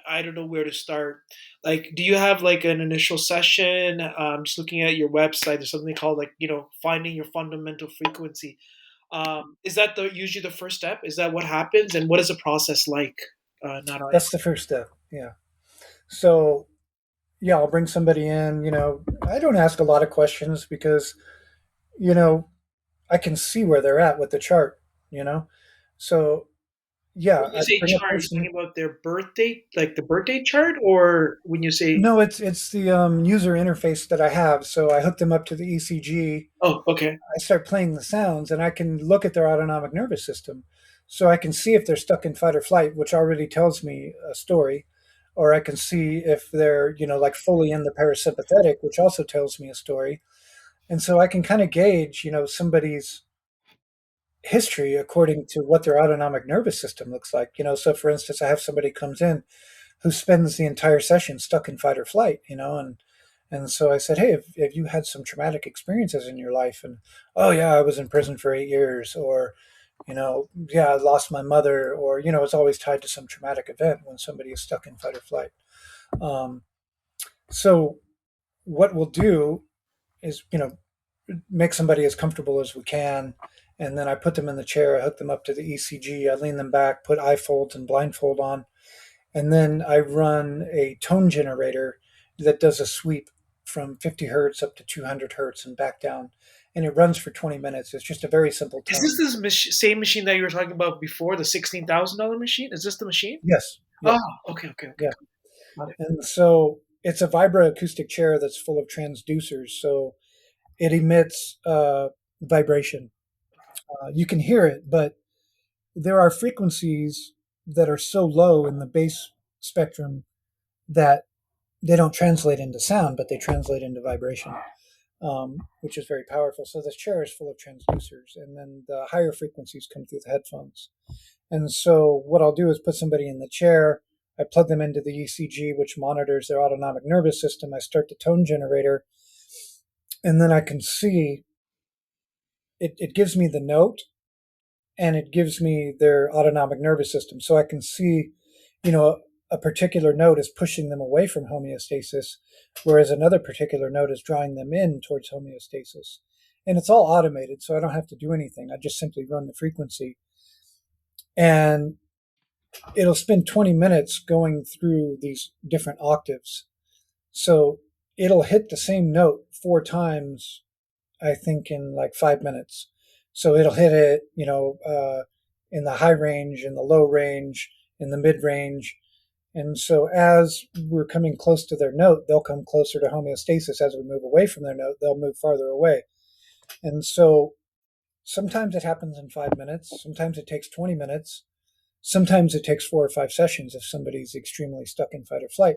I don't know where to start." Like, do you have like an initial session? Just looking at your website, there's something called like finding your fundamental frequency. Is that the usually the first step? Is that what happens, and what is the process like? Not I. That's the first step. Yeah. So, yeah, I'll bring somebody in. I don't ask a lot of questions because, you know, I can see where they're at with the chart, you know? So, yeah, When you I say bring a chart, are you person. talking about their birth date, like the birth date chart, or when you say, No, it's the user interface that I have. So I hook them up to the ECG. oh, okay, I start playing the sounds, and I can look at their autonomic nervous system. So I can see if they're stuck in fight or flight, which already tells me a story, or I can see if they're, like fully in the parasympathetic, which also tells me a story. And so I can kind of gauge, somebody's history according to what their autonomic nervous system looks like. So for instance, I have somebody comes in who spends the entire session stuck in fight or flight, and so I said, hey, have you had some traumatic experiences in your life? And oh yeah, I was in prison for 8 years, or yeah, I lost my mother, or it's always tied to some traumatic event when somebody is stuck in fight or flight. Um, so what we'll do is make somebody as comfortable as we can. And then I put them in the chair, I hook them up to the ECG, I lean them back, put eye folds and blindfold on, and then I run a tone generator that does a sweep from 50 hertz up to 200 hertz and back down. And it runs for 20 minutes. It's just a very simple is this tone. this same machine that you were talking about before, the $16,000 machine? Is this the machine? Yes. Yeah. Oh, okay, okay, okay, Yeah. got it. And so it's a vibroacoustic chair that's full of transducers. So it emits vibration. You can hear it, but there are frequencies that are so low in the bass spectrum that they don't translate into sound, but they translate into vibration, which is very powerful. So this chair is full of transducers, and then the higher frequencies come through the headphones. And so what I'll do is put somebody in the chair. I plug them into the ECG, which monitors their autonomic nervous system. I start the tone generator, and then I can see it gives me the note and it gives me their autonomic nervous system. So I can see, you know, a particular note is pushing them away from homeostasis, whereas another particular note is drawing them in towards homeostasis. And it's all automated, so I don't have to do anything. I just simply run the frequency. And it'll spend 20 minutes going through these different octaves. So it'll hit the same note 4 times, I think, in like 5 minutes. So it'll hit it, in the high range, in the low range, in the mid range. And so as we're coming close to their note, they'll come closer to homeostasis. As we move away from their note, they'll move farther away. And so sometimes it happens in 5 minutes, sometimes it takes 20 minutes, sometimes it takes 4 or 5 sessions if somebody's extremely stuck in fight or flight.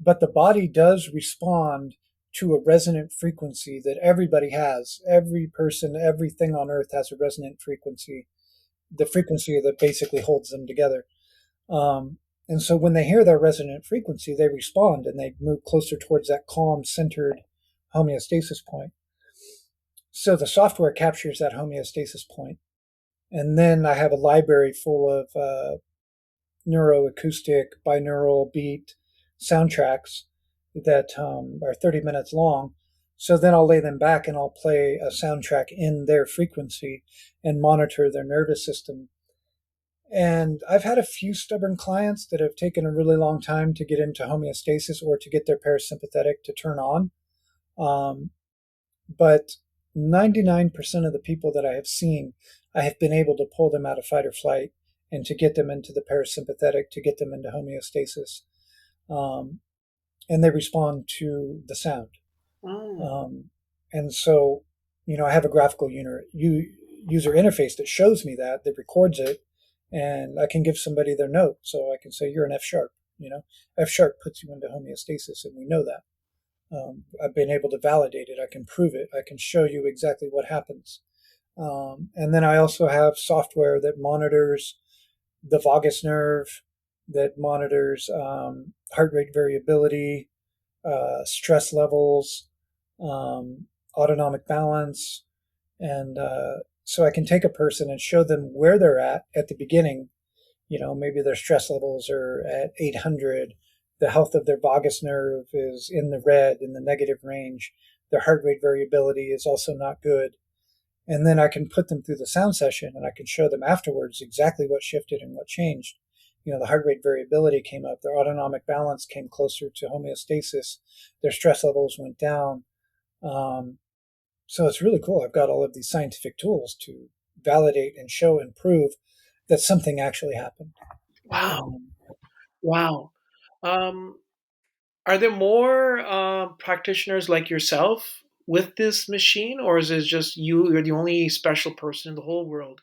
But the body does respond to a resonant frequency that everybody has. Every person, everything on earth has a resonant frequency, the frequency that basically holds them together. And so when they hear their resonant frequency, they respond and they move closer towards that calm, centered homeostasis point. So the software captures that homeostasis point. And then I have a library full of neuroacoustic, binaural beat soundtracks that are 30 minutes long. So then I'll lay them back and I'll play a soundtrack in their frequency and monitor their nervous system. And I've had a few stubborn clients that have taken a really long time to get into homeostasis or to get their parasympathetic to turn on. Um, but 99% of the people that I have seen, I have been able to pull them out of fight or flight and to get them into the parasympathetic, to get them into homeostasis. Um, and they respond to the sound. Oh, Um, and so, I have a graphical user interface that shows me that records it, and I can give somebody their note. So I can say, you're an F sharp. F sharp puts you into homeostasis, and we know that. I've been able to validate it. I can prove it. I can show you exactly what happens. And then I also have software that monitors the vagus nerve, that monitors heart rate variability, stress levels, um, autonomic balance. And so I can take a person and show them where they're at the beginning. Maybe their stress levels are at 800. The health of their vagus nerve is in the red, in the negative range. Their heart rate variability is also not good. And then I can put them through the sound session and I can show them afterwards exactly what shifted and what changed. The heart rate variability came up, their autonomic balance came closer to homeostasis, their stress levels went down. Um, so it's really cool. I've got all of these scientific tools to validate and show and prove that something actually happened. Wow. Um, Wow. Um, are there more practitioners like yourself with this machine, or is it just you? You're the only special person in the whole world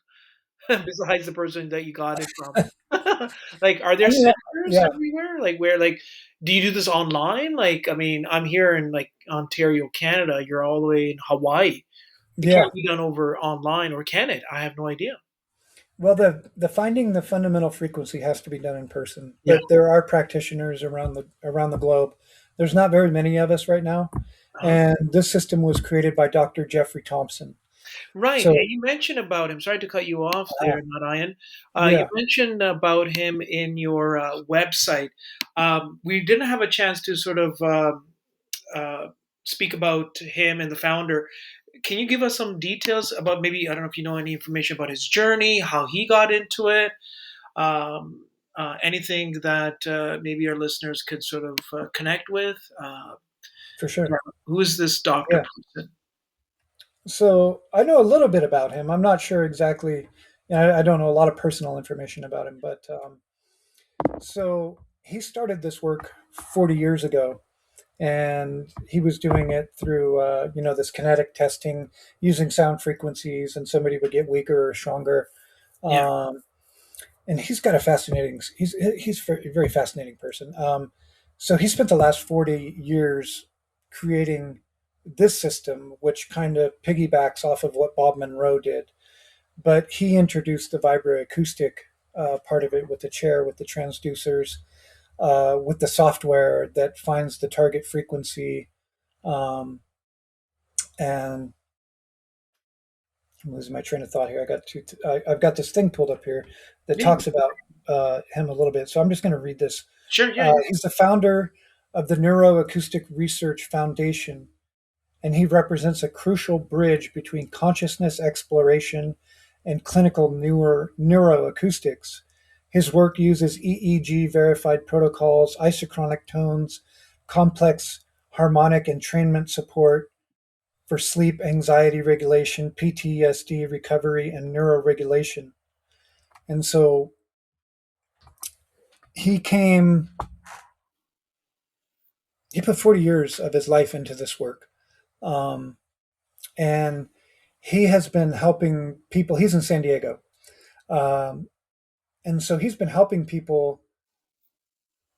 besides the person that you got it from? Like, are I there mean, centers yeah, everywhere? Like, where, like, do you do this online? Like, I mean, I'm here in like Ontario, Canada. You're all the way in Hawaii. It yeah. can't be done over online, or can it? I have no idea. Well, the finding the fundamental frequency has to be done in person, Yeah. but there are practitioners around the globe. There's not very many of us right now, Uh-huh. and this system was created by Dr. Jeffrey Thompson. Right, So, and you mentioned about him. Sorry to cut you off uh, there, Narayan. You yeah, mentioned about him in your website. We didn't have a chance to sort of uh, speak about him and the founder. Can you give us some details about, maybe, I don't know if you know any information about his journey, how he got into it, anything that maybe our listeners could sort of connect with? for sure. Who is this Dr. Yeah. person? So I know a little bit about him. I'm not sure exactly. I don't know a lot of personal information about him, but so he started this work 40 years ago, and he was doing it through this kinetic testing using sound frequencies, and somebody would get weaker or stronger. Yeah. um, and he's got a fascinating he's a very fascinating person. So he spent the last 40 years creating this system, which kind of piggybacks off of what Bob Monroe did, but he introduced the vibroacoustic part of it, with the chair, with the transducers, with the software that finds the target frequency. Um, and I'm losing my train of thought here. I've got this thing pulled up here that Yeah. talks about him a little bit. So I'm just going to read this. Sure. Yeah. Yeah. He's the founder of the Neuroacoustic Research Foundation, and he represents a crucial bridge between consciousness exploration and clinical neuroacoustics. His work uses EEG verified protocols, isochronic tones, complex harmonic entrainment support for sleep, anxiety regulation, PTSD recovery, and neuroregulation. And so he came, he put 40 years of his life into this work. Um, and he has been helping people. He's in San Diego. Um, and so he's been helping people.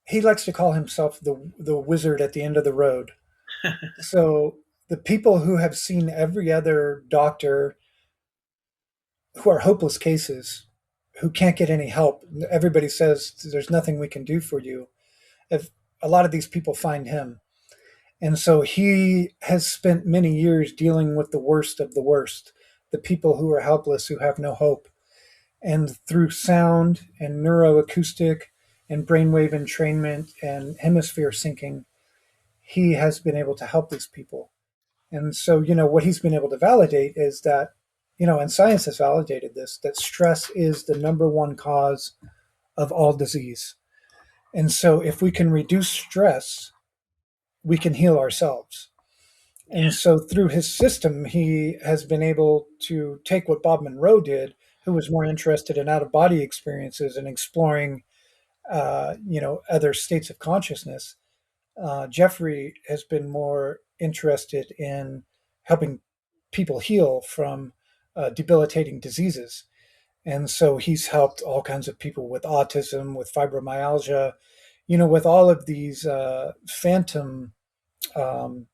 He likes to call himself the wizard at the end of the road. So the people who have seen every other doctor, who are hopeless cases, who can't get any help, everybody says there's nothing we can do for you. If a lot of these people find him, and so he has spent many years dealing with the worst of the worst, the people who are helpless, who have no hope. And through sound and neuroacoustic and brainwave entrainment and hemisphere syncing, he has been able to help these people. And so, what he's been able to validate is that, and science has validated this, that stress is the number one cause of all disease. And so, if we can reduce stress, we can heal ourselves. And so, through his system, he has been able to take what Bob Monroe did, who was more interested in out of body experiences and exploring, other states of consciousness. Jeffrey has been more interested in helping people heal from debilitating diseases. And so he's helped all kinds of people with autism, with fibromyalgia, with all of these phantom um,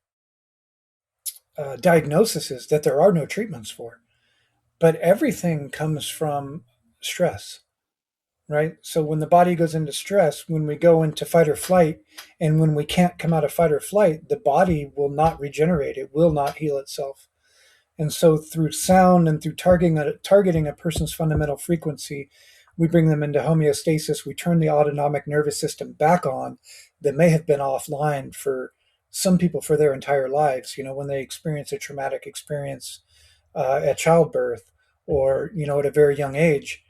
diagnoses that there are no treatments for. but everything comes from stress, right? So when the body goes into stress, when we go into fight or flight, and when we can't come out of fight or flight, the body will not regenerate. It will not heal itself. And so through sound and through targeting a person's fundamental frequency, we bring them into homeostasis. We turn the autonomic nervous system back on that may have been offline for some people for their entire lives. When they experience a traumatic experience at childbirth, or at a very young age,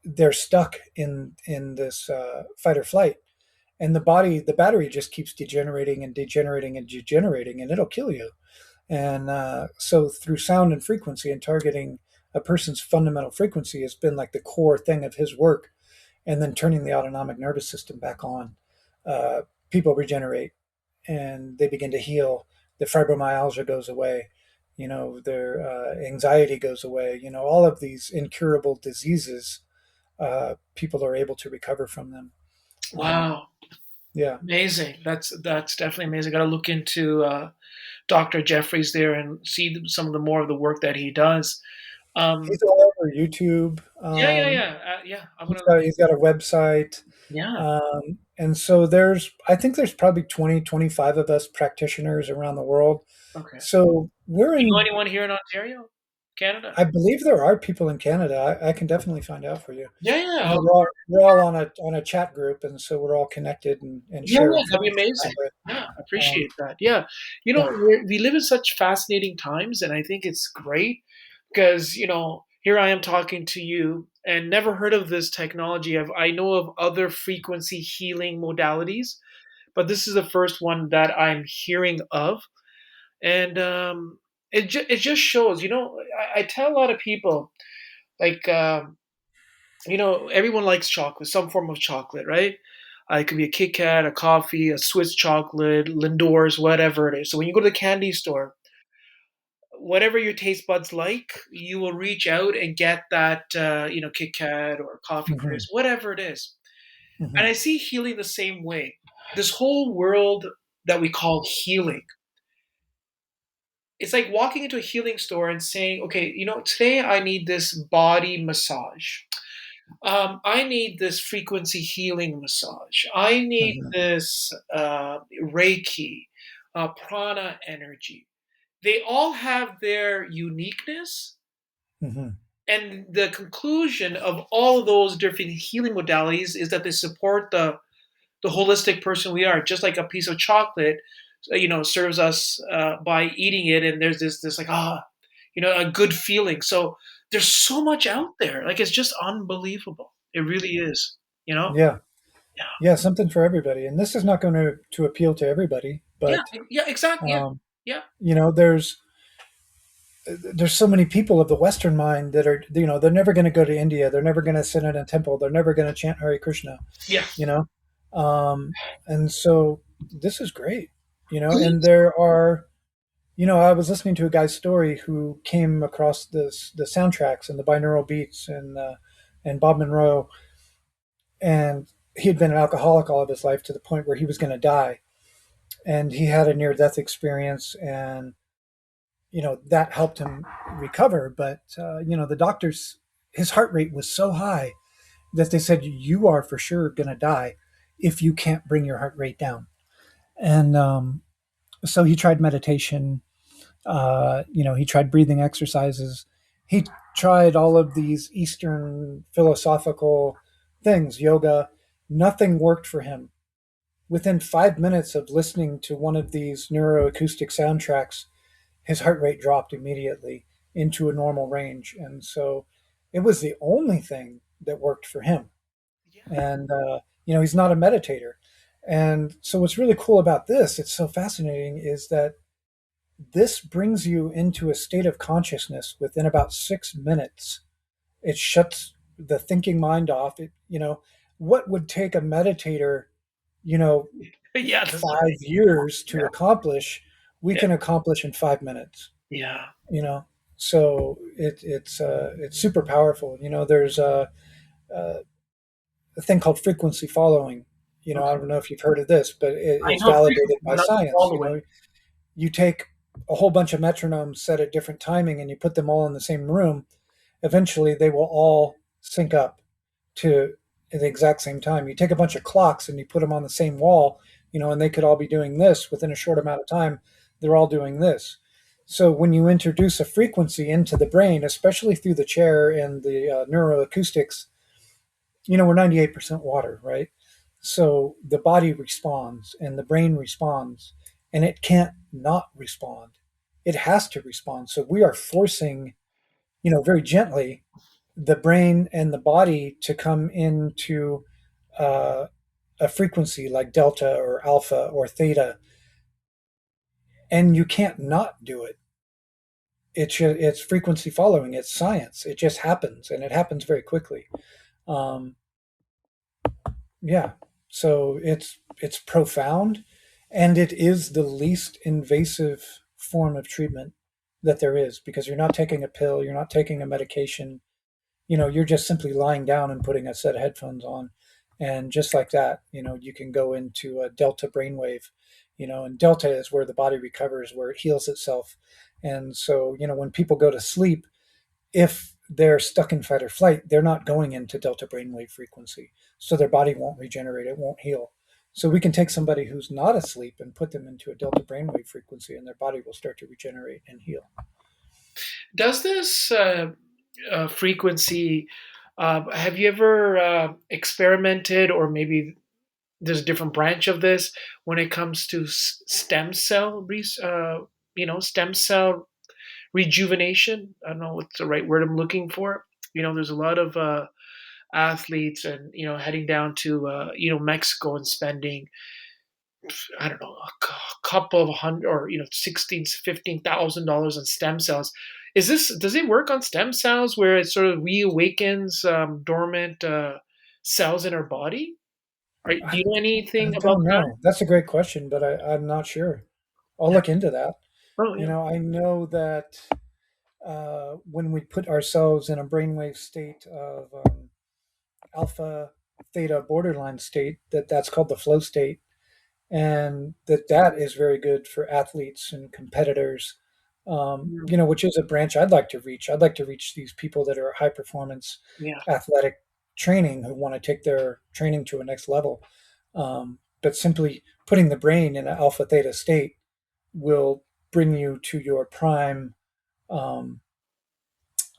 they're stuck in this fight or flight, and the battery just keeps degenerating and degenerating and degenerating, and it'll kill you. And so through sound and frequency and targeting a person's fundamental frequency has been like the core thing of his work. And then turning the autonomic nervous system back on, uh, people regenerate and they begin to heal. The fibromyalgia goes away. Their anxiety goes away. All of these incurable diseases, people are able to recover from them. Um, Wow, yeah. amazing. That's definitely amazing. Got to look into Dr. Jeffries there and see some of the more of the work that he does. He's Um, all over YouTube. yeah, yeah, yeah, yeah. I'm He's gonna. got he's got a website. Yeah. And so I think there's probably 20, 25 of us practitioners around the world. Okay. So we're You know in, anyone here in Ontario, Canada? I believe there are people in Canada. I can definitely find out for you. Yeah, yeah, We're all on a chat group, and so we're all connected and yeah, share yeah. That'd be information that amazing. way. Yeah, I Um, appreciate that. Yeah, yeah. we live in such fascinating times, and I think it's great because here I am talking to you and never heard of this technology. I know of other frequency healing modalities, but this is the first one that I'm hearing of, and it just shows. I tell a lot of people like. Everyone likes chocolate, some form of chocolate, right? It could be a Kit Kat, a coffee, a Swiss chocolate, Lindor's, whatever it is. So when you go to the candy store, whatever your taste buds like, you will reach out and get that, Kit Kat or coffee Hmm. crisp, whatever it is. And Hmm. I see healing the same way. This whole world that we call healing, it's like walking into a healing store and saying, okay, today I need this body massage. I need this frequency healing massage. I need Hmm. this Reiki, prana energy. They all have their uniqueness. Hmm. And the conclusion of all of those different healing modalities is that they support the holistic person we are, just like a piece of chocolate, serves us by eating it. And there's this like, a good feeling. So there's so much out there. Like, it's just unbelievable. It really is, you know? Yeah. Yeah. Yeah. Something for everybody. And this is not going to appeal to everybody, Yeah. but, Yeah. Exactly. Yeah. um, Yeah. you know, there's so many people of the Western mind that are, they're never going to go to India. They're never going to sit in a temple. They're never going to chant Hare Krishna, Yeah. you know? And so this is great, and there are, I was listening to a guy's story who came across the soundtracks and the binaural beats and Bob Monroe, and he had been an alcoholic all of his life to the point where he was going to die. And he had a near death experience, and that helped him recover. But the doctors, his heart rate was so high that they said you are for sure going to die if you can't bring your heart rate down. And so he tried meditation. He tried breathing exercises. He tried all of these Eastern philosophical things, yoga. Nothing worked for him. Within 5 minutes of listening to one of these neuroacoustic soundtracks, his heart rate dropped immediately into a normal range. And so it was the only thing that worked for him. Yeah. And, he's not a meditator. And so what's really cool about this, it's so fascinating, is that this brings you into a state of consciousness within about 6 minutes. It shuts the thinking mind off. What would take a meditator, you know, Yeah. That's 5 years to yeah. accomplish, we Yeah. can accomplish in 5 minutes. Yeah. You know, so it's super powerful. There's a thing called frequency following. I Okay. don't know if you've heard of this, but I it's know validated frequency, by but not science. all the way. You take a whole bunch of metronomes set at different timing and you put them all in the same room. eventually they will all sync up to at the exact same time. You take a bunch of clocks and you put them on the same wall, and they could all be doing this within a short amount of time. They're all doing this. So when you introduce a frequency into the brain, especially through the chair and the neuroacoustics, we're 98% water, right? So the body responds and the brain responds, and it can't not respond. It has to respond. So we are forcing, very gently, the brain and the body to come into uh, a frequency like delta or alpha or theta, and you can't not do it. It's frequency following. It's science. It just happens, and it happens very quickly. Um, yeah, so it's profound, and it is the least invasive form of treatment that there is, because you're not taking a pill, you're not taking a medication. You're just simply lying down and putting a set of headphones on, and just like that, you can go into a delta brainwave. And delta is where the body recovers, where it heals itself. And so, when people go to sleep, if they're stuck in fight or flight, they're not going into delta brainwave frequency. So their body won't regenerate, it won't heal. So we can take somebody who's not asleep and put them into a delta brainwave frequency, and their body will start to regenerate and heal. Does this frequency? Have you ever experimented, or maybe there's a different branch of this when it comes to stem cell, stem cell rejuvenation? I don't know what's the right word I'm looking for. There's a lot of athletes, and heading down to Mexico and spending, I don't know, a couple of hundred, or 16, $15,000 on stem cells. Does it work on stem cells where it sort of reawakens dormant cells in our body? Do I, you know I anything about don't that? know. That's a great question, but I'm not sure. I'll Yeah. look into that. Oh yeah. I know that when we put ourselves in a brainwave state of alpha theta borderline state, that's called the flow state, and that is very good for athletes and competitors. Mm, Which is a branch I'd like to reach. I'd like to reach these people that are high performance yeah. athletic training, who want to take their training to a next level. But simply putting the brain in an alpha theta state will bring you to your prime um,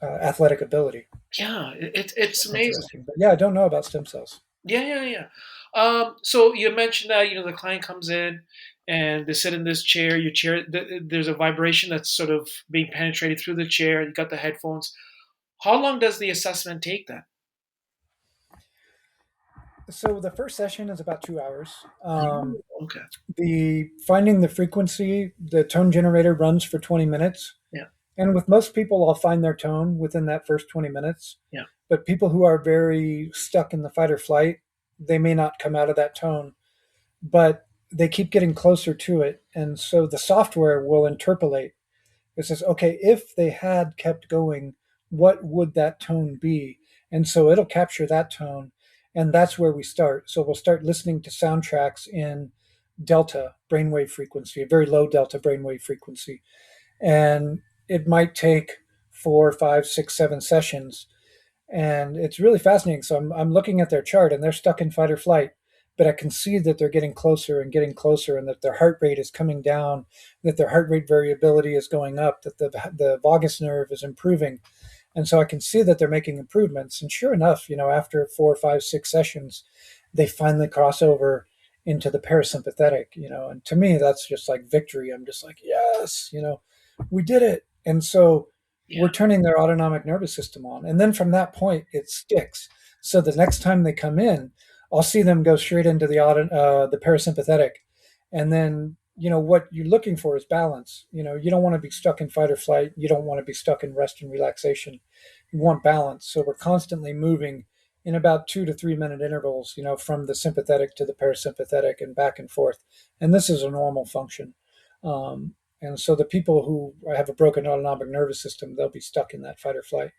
athletic ability. Yeah. It's That's amazing. interesting. But yeah, I don't know about stem cells. Yeah, yeah, yeah. So you mentioned that the client comes in and they sit in this chair. Your chair, there's a vibration that's sort of being penetrated through the chair. You got the headphones. How long does the assessment take then? So the first session is about 2 hours. Oh, okay. The finding the frequency, the tone generator runs for 20 minutes. Yeah, And with most people, I'll find their tone within that first 20 minutes. yeah, But people who are very stuck in the fight or flight, they may not come out of that tone, but they keep getting closer to it. And so the software will interpolate. It says, okay, if they had kept going, what would that tone be? And so it'll capture that tone. And that's where we start. So we'll start listening to soundtracks in delta brainwave frequency, a very low delta brainwave frequency. And it might take 4, 5, 6, 7 sessions, and it's really fascinating. So I'm looking at their chart, and they're stuck in fight or flight, but I can see that they're getting closer and getting closer, and that their heart rate is coming down, that their heart rate variability is going up, that the vagus nerve is improving. And so I can see that they're making improvements. And sure enough, after 4, 5, 6 sessions, they finally cross over into the parasympathetic, and to me, that's just like victory. I'm just like, yes, we did it. And so yeah. we're turning their autonomic nervous system on. And then from that point, it sticks. So the next time they come in, I'll see them go straight into the parasympathetic. And then, what you're looking for is balance. You don't want to be stuck in fight or flight. You don't want to be stuck in rest and relaxation. You want balance. So we're constantly moving in about 2 to 3 minute intervals, from the sympathetic to the parasympathetic and back and forth. And this is a normal function. And so the people who have a broken autonomic nervous system, they'll be stuck in that fight or flight,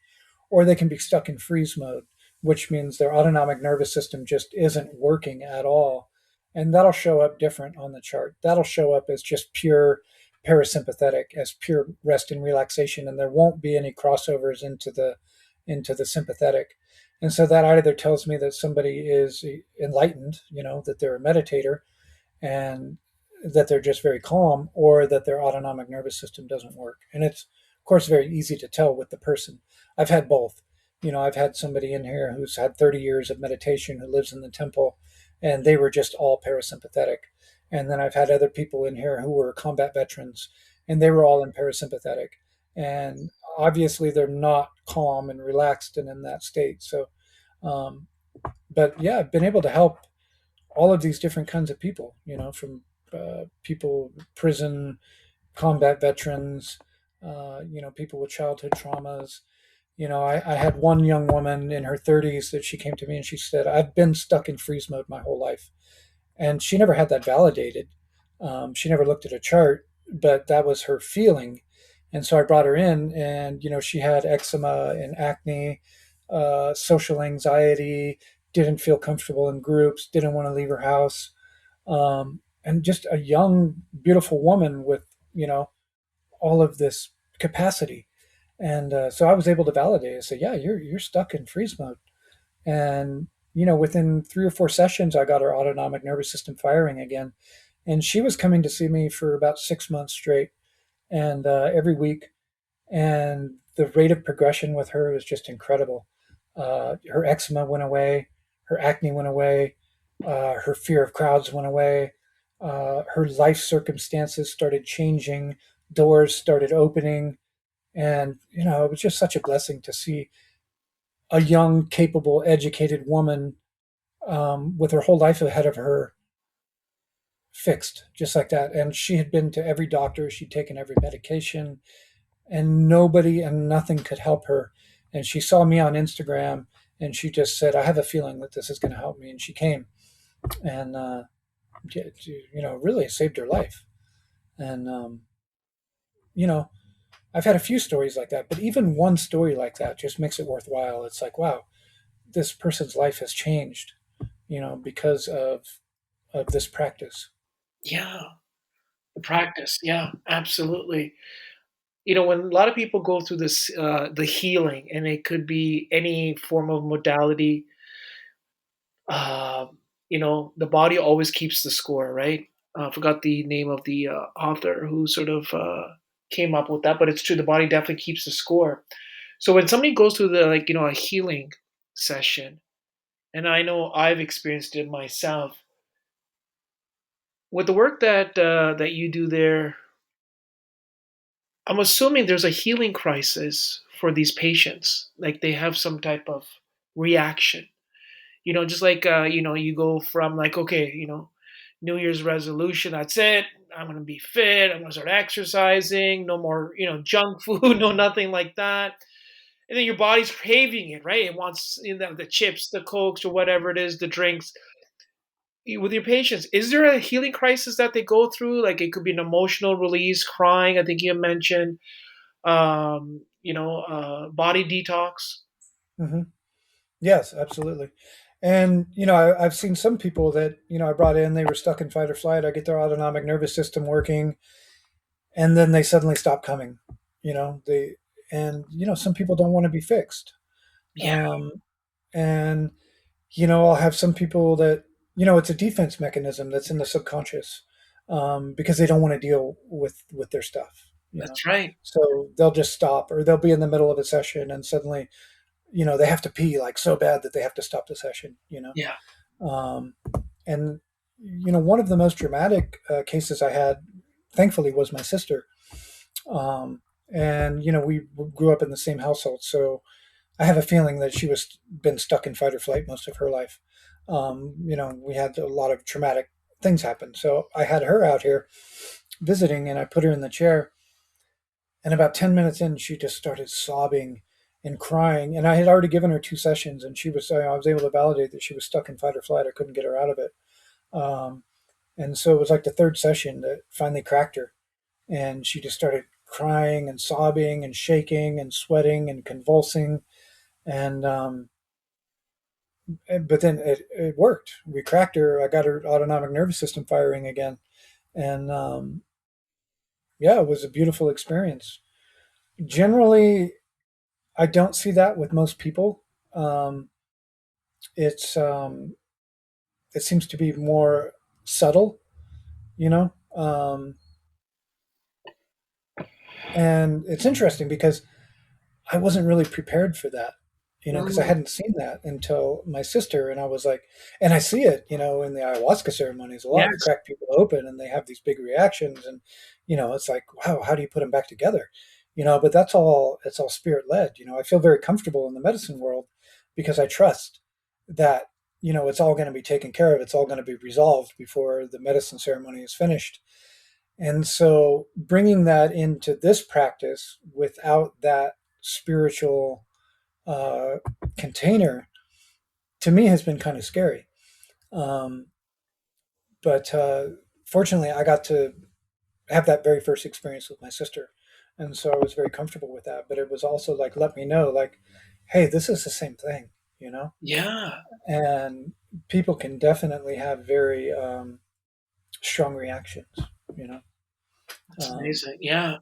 or they can be stuck in freeze mode, which means their autonomic nervous system just isn't working at all. And that'll show up different on the chart. That'll show up as just pure parasympathetic, as pure rest and relaxation, and there won't be any crossovers into the into the sympathetic. And so that either tells me that somebody is enlightened, that they're a meditator, and that they're just very calm, or that their autonomic nervous system doesn't work. And it's, of course, very easy to tell with the person. I've had both. I've had somebody in here who's had 30 years of meditation who lives in the temple, and they were just all parasympathetic. And then I've had other people in here who were combat veterans, and they were all in parasympathetic. And obviously, they're not calm and relaxed and in that state. So, um, but yeah, I've been able to help all of these different kinds of people, from people, prison, combat veterans, people with childhood traumas. I had one young woman in her 30s that she came to me and she said, I've been stuck in freeze mode my whole life. And she never had that validated. She never looked at a chart, but that was her feeling. And so I brought her in, and she had eczema and acne, social anxiety, didn't feel comfortable in groups, didn't want to leave her house, and just a young, beautiful woman with all of this capacity. And so I was able to validate it. Say, yeah, you're stuck in freeze mode. And within 3 or 4 sessions, I got her autonomic nervous system firing again. And she was coming to see me for about 6 months straight, and every week. And the rate of progression with her was just incredible. Her eczema went away, her acne went away, her fear of crowds went away, her life circumstances started changing, doors started opening, and it was just such a blessing to see a young, capable, educated woman with her whole life ahead of her fixed just like that. And she had been to every doctor, she'd taken every medication, and nobody and nothing could help her. And she saw me on Instagram, and she just said, I have a feeling that this is going to help me. And she came, and really saved her life. And you know I've had a few stories like that, but even one story like that just makes it worthwhile. It's like, wow, this person's life has changed, because of this practice. Yeah, the practice. Yeah, absolutely. When a lot of people go through this, the healing, and it could be any form of modality, uh, the body always keeps the score, right? I forgot the name of the author who sort of came up with that, but it's true. The body definitely keeps the score. So when somebody goes through the a healing session, and I know I've experienced it myself with the work that you do there. I'm assuming there's a healing crisis for these patients. Like they have some type of reaction. Just like you go from like, okay, New Year's resolution, that's it. I'm gonna be fit. I'm gonna start exercising. No more, junk food. No, nothing like that. And then your body's craving it, right? It wants the chips, the cokes, or whatever it is, the drinks. With your patients, is there a healing crisis that they go through? Like it could be an emotional release, crying. I think you mentioned body detox. Hmm. Yes, absolutely. And I've seen some people that I brought in. They were stuck in fight or flight. I get their autonomic nervous system working, and then they suddenly stop coming. They and some people don't want to be fixed. Yeah, Um, and I'll have some people that it's a defense mechanism that's in the subconscious, because they don't want to deal with their stuff. that's right. So they'll just stop, or they'll be in the middle of a session and suddenly they have to pee like so bad that they have to stop the session. Yeah, Um, and one of the most dramatic cases I had, thankfully, was my sister. Um, and we grew up in the same household, so I have a feeling that she was been stuck in fight or flight most of her life. We had a lot of traumatic things happen. So I had her out here visiting, and I put her in the chair. And about 10 minutes in, she just started sobbing and crying. And I had already given her 2 sessions, and I was able to validate that she was stuck in fight or flight. I couldn't get her out of it. Um, and so it was like the third session that finally cracked her. And she just started crying and sobbing and shaking and sweating and convulsing. And but then it worked. We cracked her. I got her autonomic nervous system firing again, and yeah, it was a beautiful experience. Generally, I don't see that with most people. Um, it's it seems to be more subtle, you know. And it's interesting because I wasn't really prepared for that, because I Mm, hadn't seen that until my sister, and I was like, and I see it, in the ayahuasca ceremonies a lot. You yes. crack people open, and they have these big reactions, and it's like, wow, how do you put them back together? But that's all. It's all spirit led. I feel very comfortable in the medicine world because I trust that it's all going to be taken care of. It's all going to be resolved before the medicine ceremony is finished. And so bringing that into this practice without that spiritual uh, container to me has been kind of scary. Um, but fortunately, I got to have that very first experience with my sister. And so I was very comfortable with that. But it was also like, let me know, like, hey, this is the same thing, you know? Yeah, And people can definitely have very strong reactions, you know? that's Um, amazing. Yeah.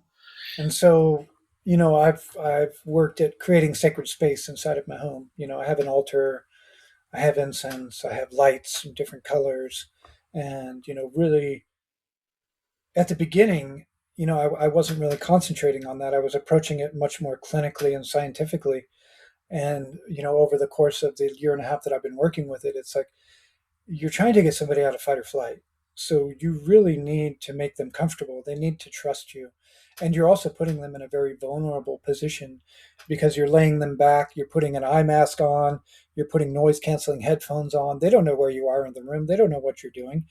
And so, I've worked at creating sacred space inside of my home. I have an altar, I have incense, I have lights in different colors, and really at the beginning, I wasn't really concentrating on that. I was approaching it much more clinically and scientifically. And over the course of the year and a half that I've been working with it, it's like you're trying to get somebody out of fight or flight. So you really need to make them comfortable. They need to trust you. And you're also putting them in a very vulnerable position because you're laying them back, you're putting an eye mask on, you're putting noise canceling headphones on. They don't know where you are in the room, they don't know what you're doing,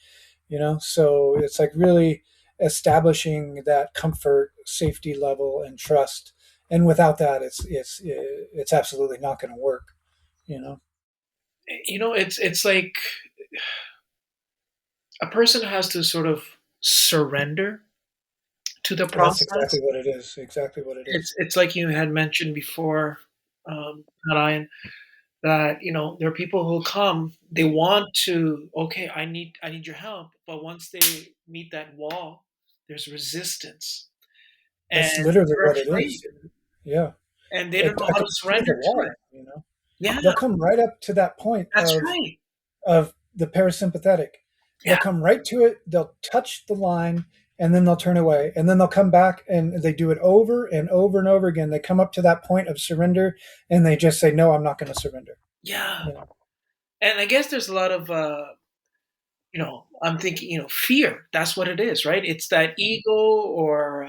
So it's like really establishing that comfort, safety level, and trust. And without that, it's absolutely not going to work, you know. It's like a person has to sort of surrender to the That's exactly process. what it is. Exactly what it is. It's like you had mentioned before, Narayan, that there are people who come, they want to, okay, I need your help, but once they meet that wall, there's resistance, That's and literally they're what it afraid, is. Yeah, and they don't know I how can to see surrender the to it. wall. Yeah, They'll come right up to that point that's right. of the parasympathetic. They'll Yeah, come right to it. They'll touch the line, and then they'll turn away, and then they'll come back, and they do it over and over and over again. They come up to that point of surrender, and they just say, "No, I'm not going to surrender." yeah. You know, And I guess there's a lot of I'm thinking, fear. That's what it is, right? It's that ego or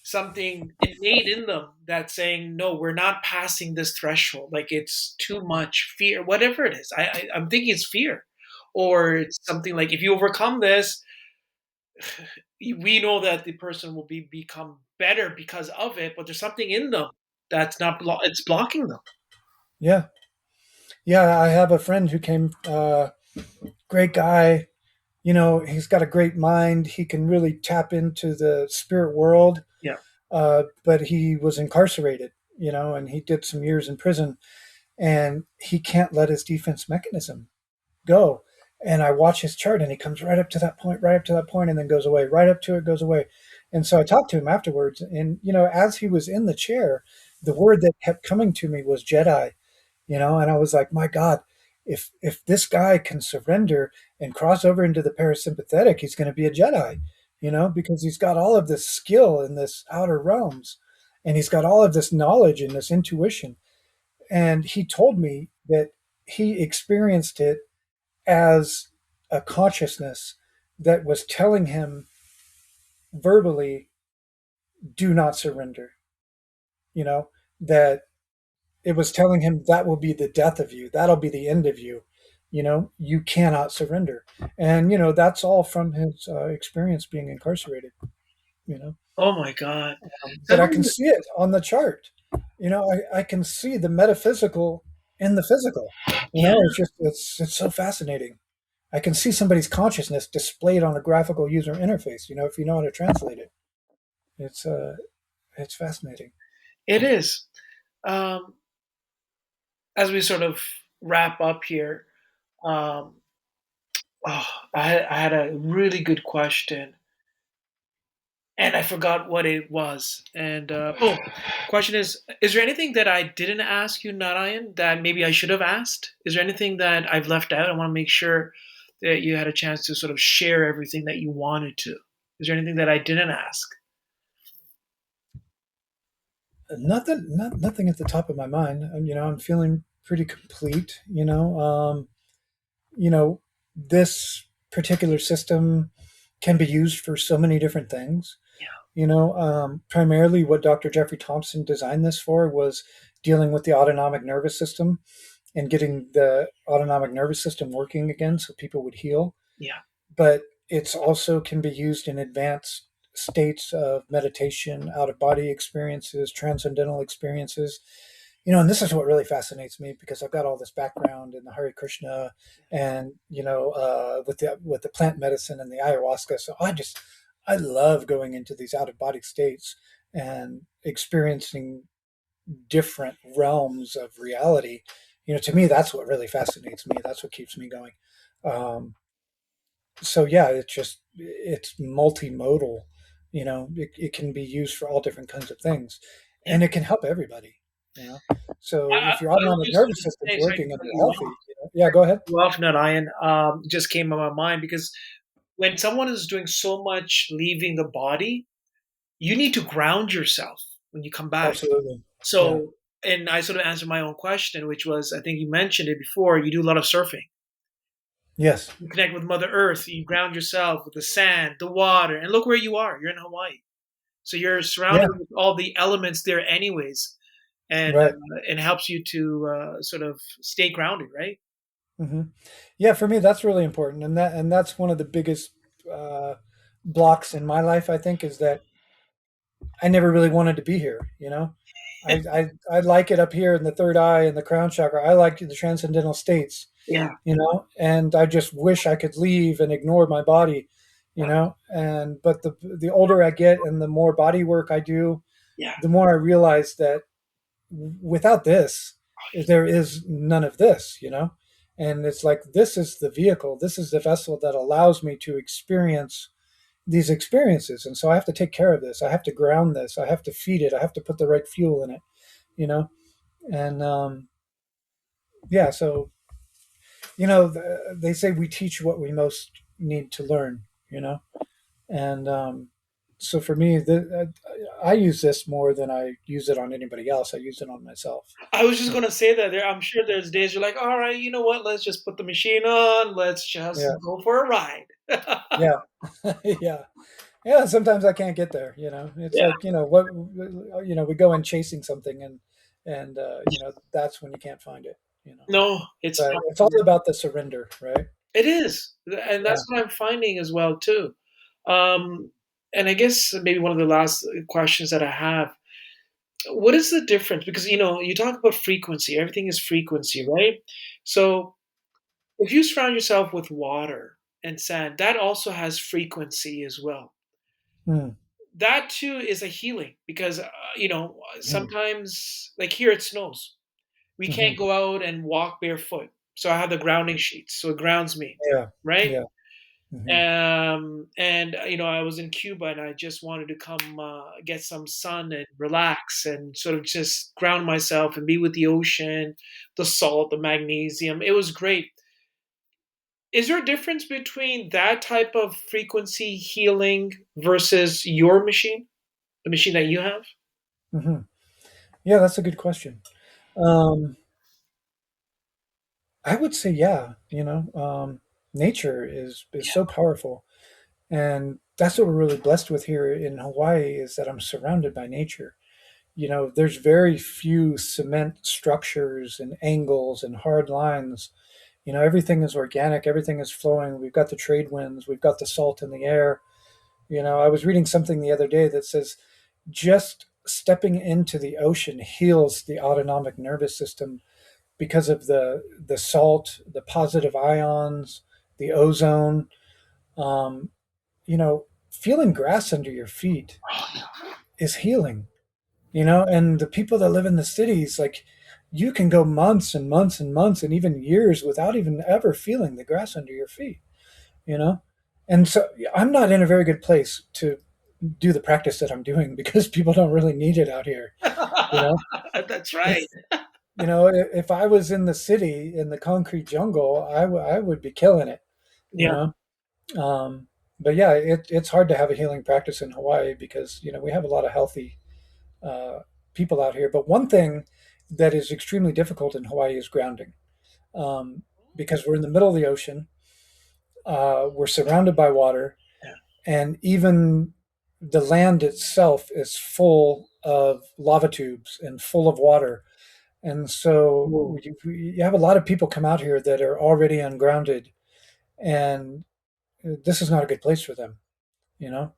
something innate in them that's saying, no, we're not passing this threshold. Like it's too much fear, whatever it is. I'm thinking it's fear. Or it's something like if you overcome this, we know that the person will become better because of it, but there's something in them that's not it's blocking them. yeah, yeah. I have a friend who came. Great guy. He's got a great mind. He can really tap into the spirit world. Yeah. But he was incarcerated. And he did some years in prison, and he can't let his defense mechanism go. And I watch his chart, and he comes right up to that point, right up to that point, and then goes away. Right up to it, goes away. And so I talked to him afterwards, and as he was in the chair, the word that kept coming to me was Jedi. And I was like, my God, if this guy can surrender and cross over into the parasympathetic, he's going to be a Jedi. Because he's got all of this skill in this outer realms, and he's got all of this knowledge and this intuition. And he told me that he experienced it as a consciousness that was telling him verbally, do not surrender, you know, that it was telling him that will be the death of you. That'll be the end of you. You cannot surrender. And, that's all from his experience being incarcerated, you know. Oh my God. But I Something can see it on the chart. I can see the metaphysical in the physical. yeah. It's so fascinating. I can see somebody's consciousness displayed on a graphical user interface. If you know how to translate it, it's it's fascinating. It is. Um, as we sort of wrap up here, um, oh, I had a really good question, and I forgot what it was. And question is there anything that I didn't ask you, Narayan, that maybe I should have asked? Is there anything that I've left out? I want to make sure that you had a chance to sort of share everything that you wanted to. Is there anything that I didn't ask? Nothing at the top of my mind. I'm feeling pretty complete. You know, this particular system can be used for so many different things. Primarily what Dr. Jeffrey Thompson designed this for was dealing with the autonomic nervous system and getting the autonomic nervous system working again so people would heal. Yeah. But it's also can be used in advanced states of meditation, out of body experiences, transcendental experiences. And this is what really fascinates me because I've got all this background in the Hare Krishna and with the plant medicine and the ayahuasca. So I love going into these out of body states and experiencing different realms of reality. To me, that's what really fascinates me. That's what keeps me going. Um, so yeah, it's multimodal. It can be used for all different kinds of things, Yeah. and it can help everybody. You know, so I if your was autonomic just nervous going to system's say, sorry to working and cut you're you healthy, off. yeah, go ahead. You off, Narayan. Just came on my mind because when someone is doing so much leaving the body, you need to ground yourself when you come back. Absolutely. Yeah. So, and I sort of answered my own question, which was, I think you mentioned it before. You do a lot of surfing. Yes. You connect with Mother Earth. You ground yourself with the sand, the water, and look where you are. You're in Hawaii, so you're Yeah. surrounded with all the elements there, anyways, and Right. it helps you to sort of stay grounded, right? hmm Yeah. For me, that's really important, and that's one of the biggest uh, blocks in my life. I think is that I never really wanted to be here. I like it up here in the third eye and the crown chakra. I like the transcendental states, Yeah, and I just wish I could leave and ignore my body, and but the older I get and the more body work I do, yeah. the more I realize that without this, there is none of this. And it's like this is the vehicle, this is the vessel that allows me to experience these experiences. And so I have to take care of this. I have to ground this. I have to feed it. I have to put the right fuel in it, you know? And yeah, so, they say we teach what we most need to learn. And so for me, I use this more than I use it on anybody else. I use it on myself. I was just gonna say that I'm sure there's days you're like, all right, you know what? Let's just put the machine on. Let's just Yeah. go for a ride. Yeah. Yeah. Yeah. Sometimes I can't get there. It's Yeah. like, what, we go in chasing something and that's when you can't find it. No, it's But not. it's all about the surrender, right? It is, and Yeah. that's what I'm finding as well too. Um, and I guess maybe one of the last questions that I have: what is the difference? Because you talk about frequency. Everything is frequency, right? So if you surround yourself with water and sand, that also has frequency as well. Mm, That too is a healing because mm, sometimes, like here, it snows. We hmm can't go out and walk barefoot. So I have the grounding sheets, so it grounds me, Yeah. right? Yeah. hmm And I was in Cuba and I just wanted to come get some sun and relax and sort of just ground myself and be with the ocean, the salt, the magnesium. It was great. Is there a difference between that type of frequency healing versus your machine, the machine that you have? hmm Yeah, that's a good question. Um, I would say, yeah, nature is so powerful. And that's what we're really blessed with here in Hawaii is that I'm surrounded by nature. There's very few cement structures and angles and hard lines. Everything is organic, everything is flowing. We've got the trade winds, we've got the salt in the air. I was reading something the other day that says just stepping into the ocean heals the autonomic nervous system because of the salt, the positive ions, the ozone. Um, Feeling grass under your feet is healing. And the people that live in the cities, like you can go months and months and months and even years without even ever feeling the grass under your feet. you know and so I'm not in a very good place to do the practice that I'm doing because people don't really need it out here. You know, That's right. if I was in the city in the concrete jungle, I would be killing it. You Yeah. know, um, but yeah, it's hard to have a healing practice in Hawaii because we have a lot of healthy uh, people out here. But one thing that is extremely difficult in Hawaii is grounding, um, because we're in the middle of the ocean. We're surrounded by water, Yeah. and even the land itself is full of lava tubes and full of water. And so Ooh. you have a lot of people come out here that are already ungrounded, and this is not a good place for them. You know,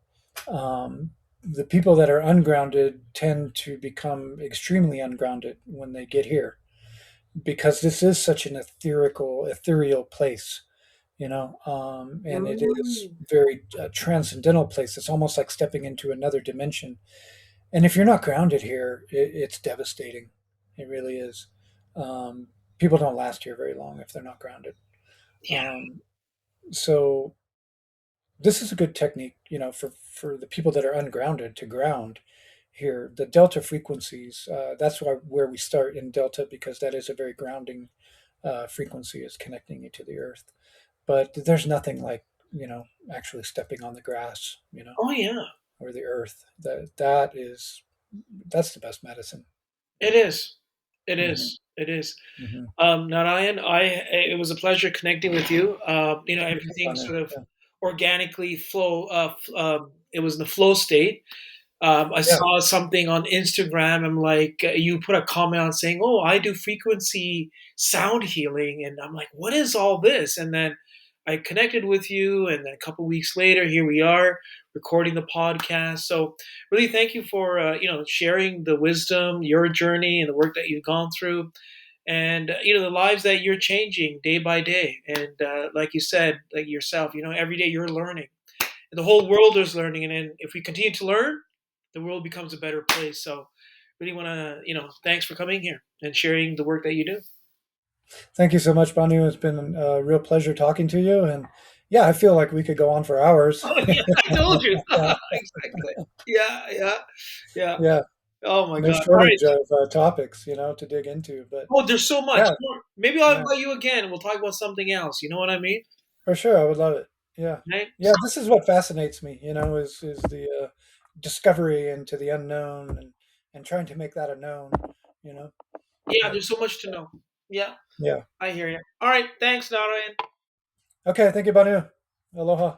the people that are ungrounded tend to become extremely ungrounded when they get here because this is such an ethereal place. And it is Mm. very transcendental place. It's almost like stepping into another dimension. And if you're not grounded here, it's devastating. It really is. Um, People don't last here very long if they're not grounded. Yeah. Um, so this is a good technique, for the people that are ungrounded to ground here. The delta frequencies, that's where we start in delta because that is a very grounding frequency, is connecting you to the earth. But there's nothing like, actually stepping on the grass, Oh yeah. or the earth. That's the best medicine. It is. It Hmm. is. It is. Hmm. Narayan, it was a pleasure connecting with you. Everything Fun, sort of yeah. organically flow. It was in the flow state. I Yeah. saw something on Instagram. I'm like, you put a comment on saying, "Oh, I do frequency sound healing," and I'm like, "What is all this?" And then I connected with you, and then a couple weeks later, here we are recording the podcast. So, really, thank you for sharing the wisdom, your journey, and the work that you've gone through, and the lives that you're changing day by day. And like you said, like yourself, every day you're learning and the whole world is learning. And then if we continue to learn, the world becomes a better place. So really want to, thanks for coming here and sharing the work that you do. Thank you so much, Banu. It's been a real pleasure talking to you. And yeah, I feel like we could go on for hours. Oh yeah, I told you. Yeah. Exactly. Yeah, yeah, yeah. Yeah. Oh my No God. All right. shortage of topics, to dig into. But Oh, there's so much yeah, more. Maybe I'll yeah, invite you again. We'll talk about something else. You know what I mean? for sure. I would love it. Yeah. Right? Yeah. This is what fascinates me, is the discovery into the unknown, and trying to make that a known, you know. Yeah, But there's so much to know. Yeah, yeah. I hear you. All right. Thanks, Narayan. Okay. Thank you, Banu. Aloha.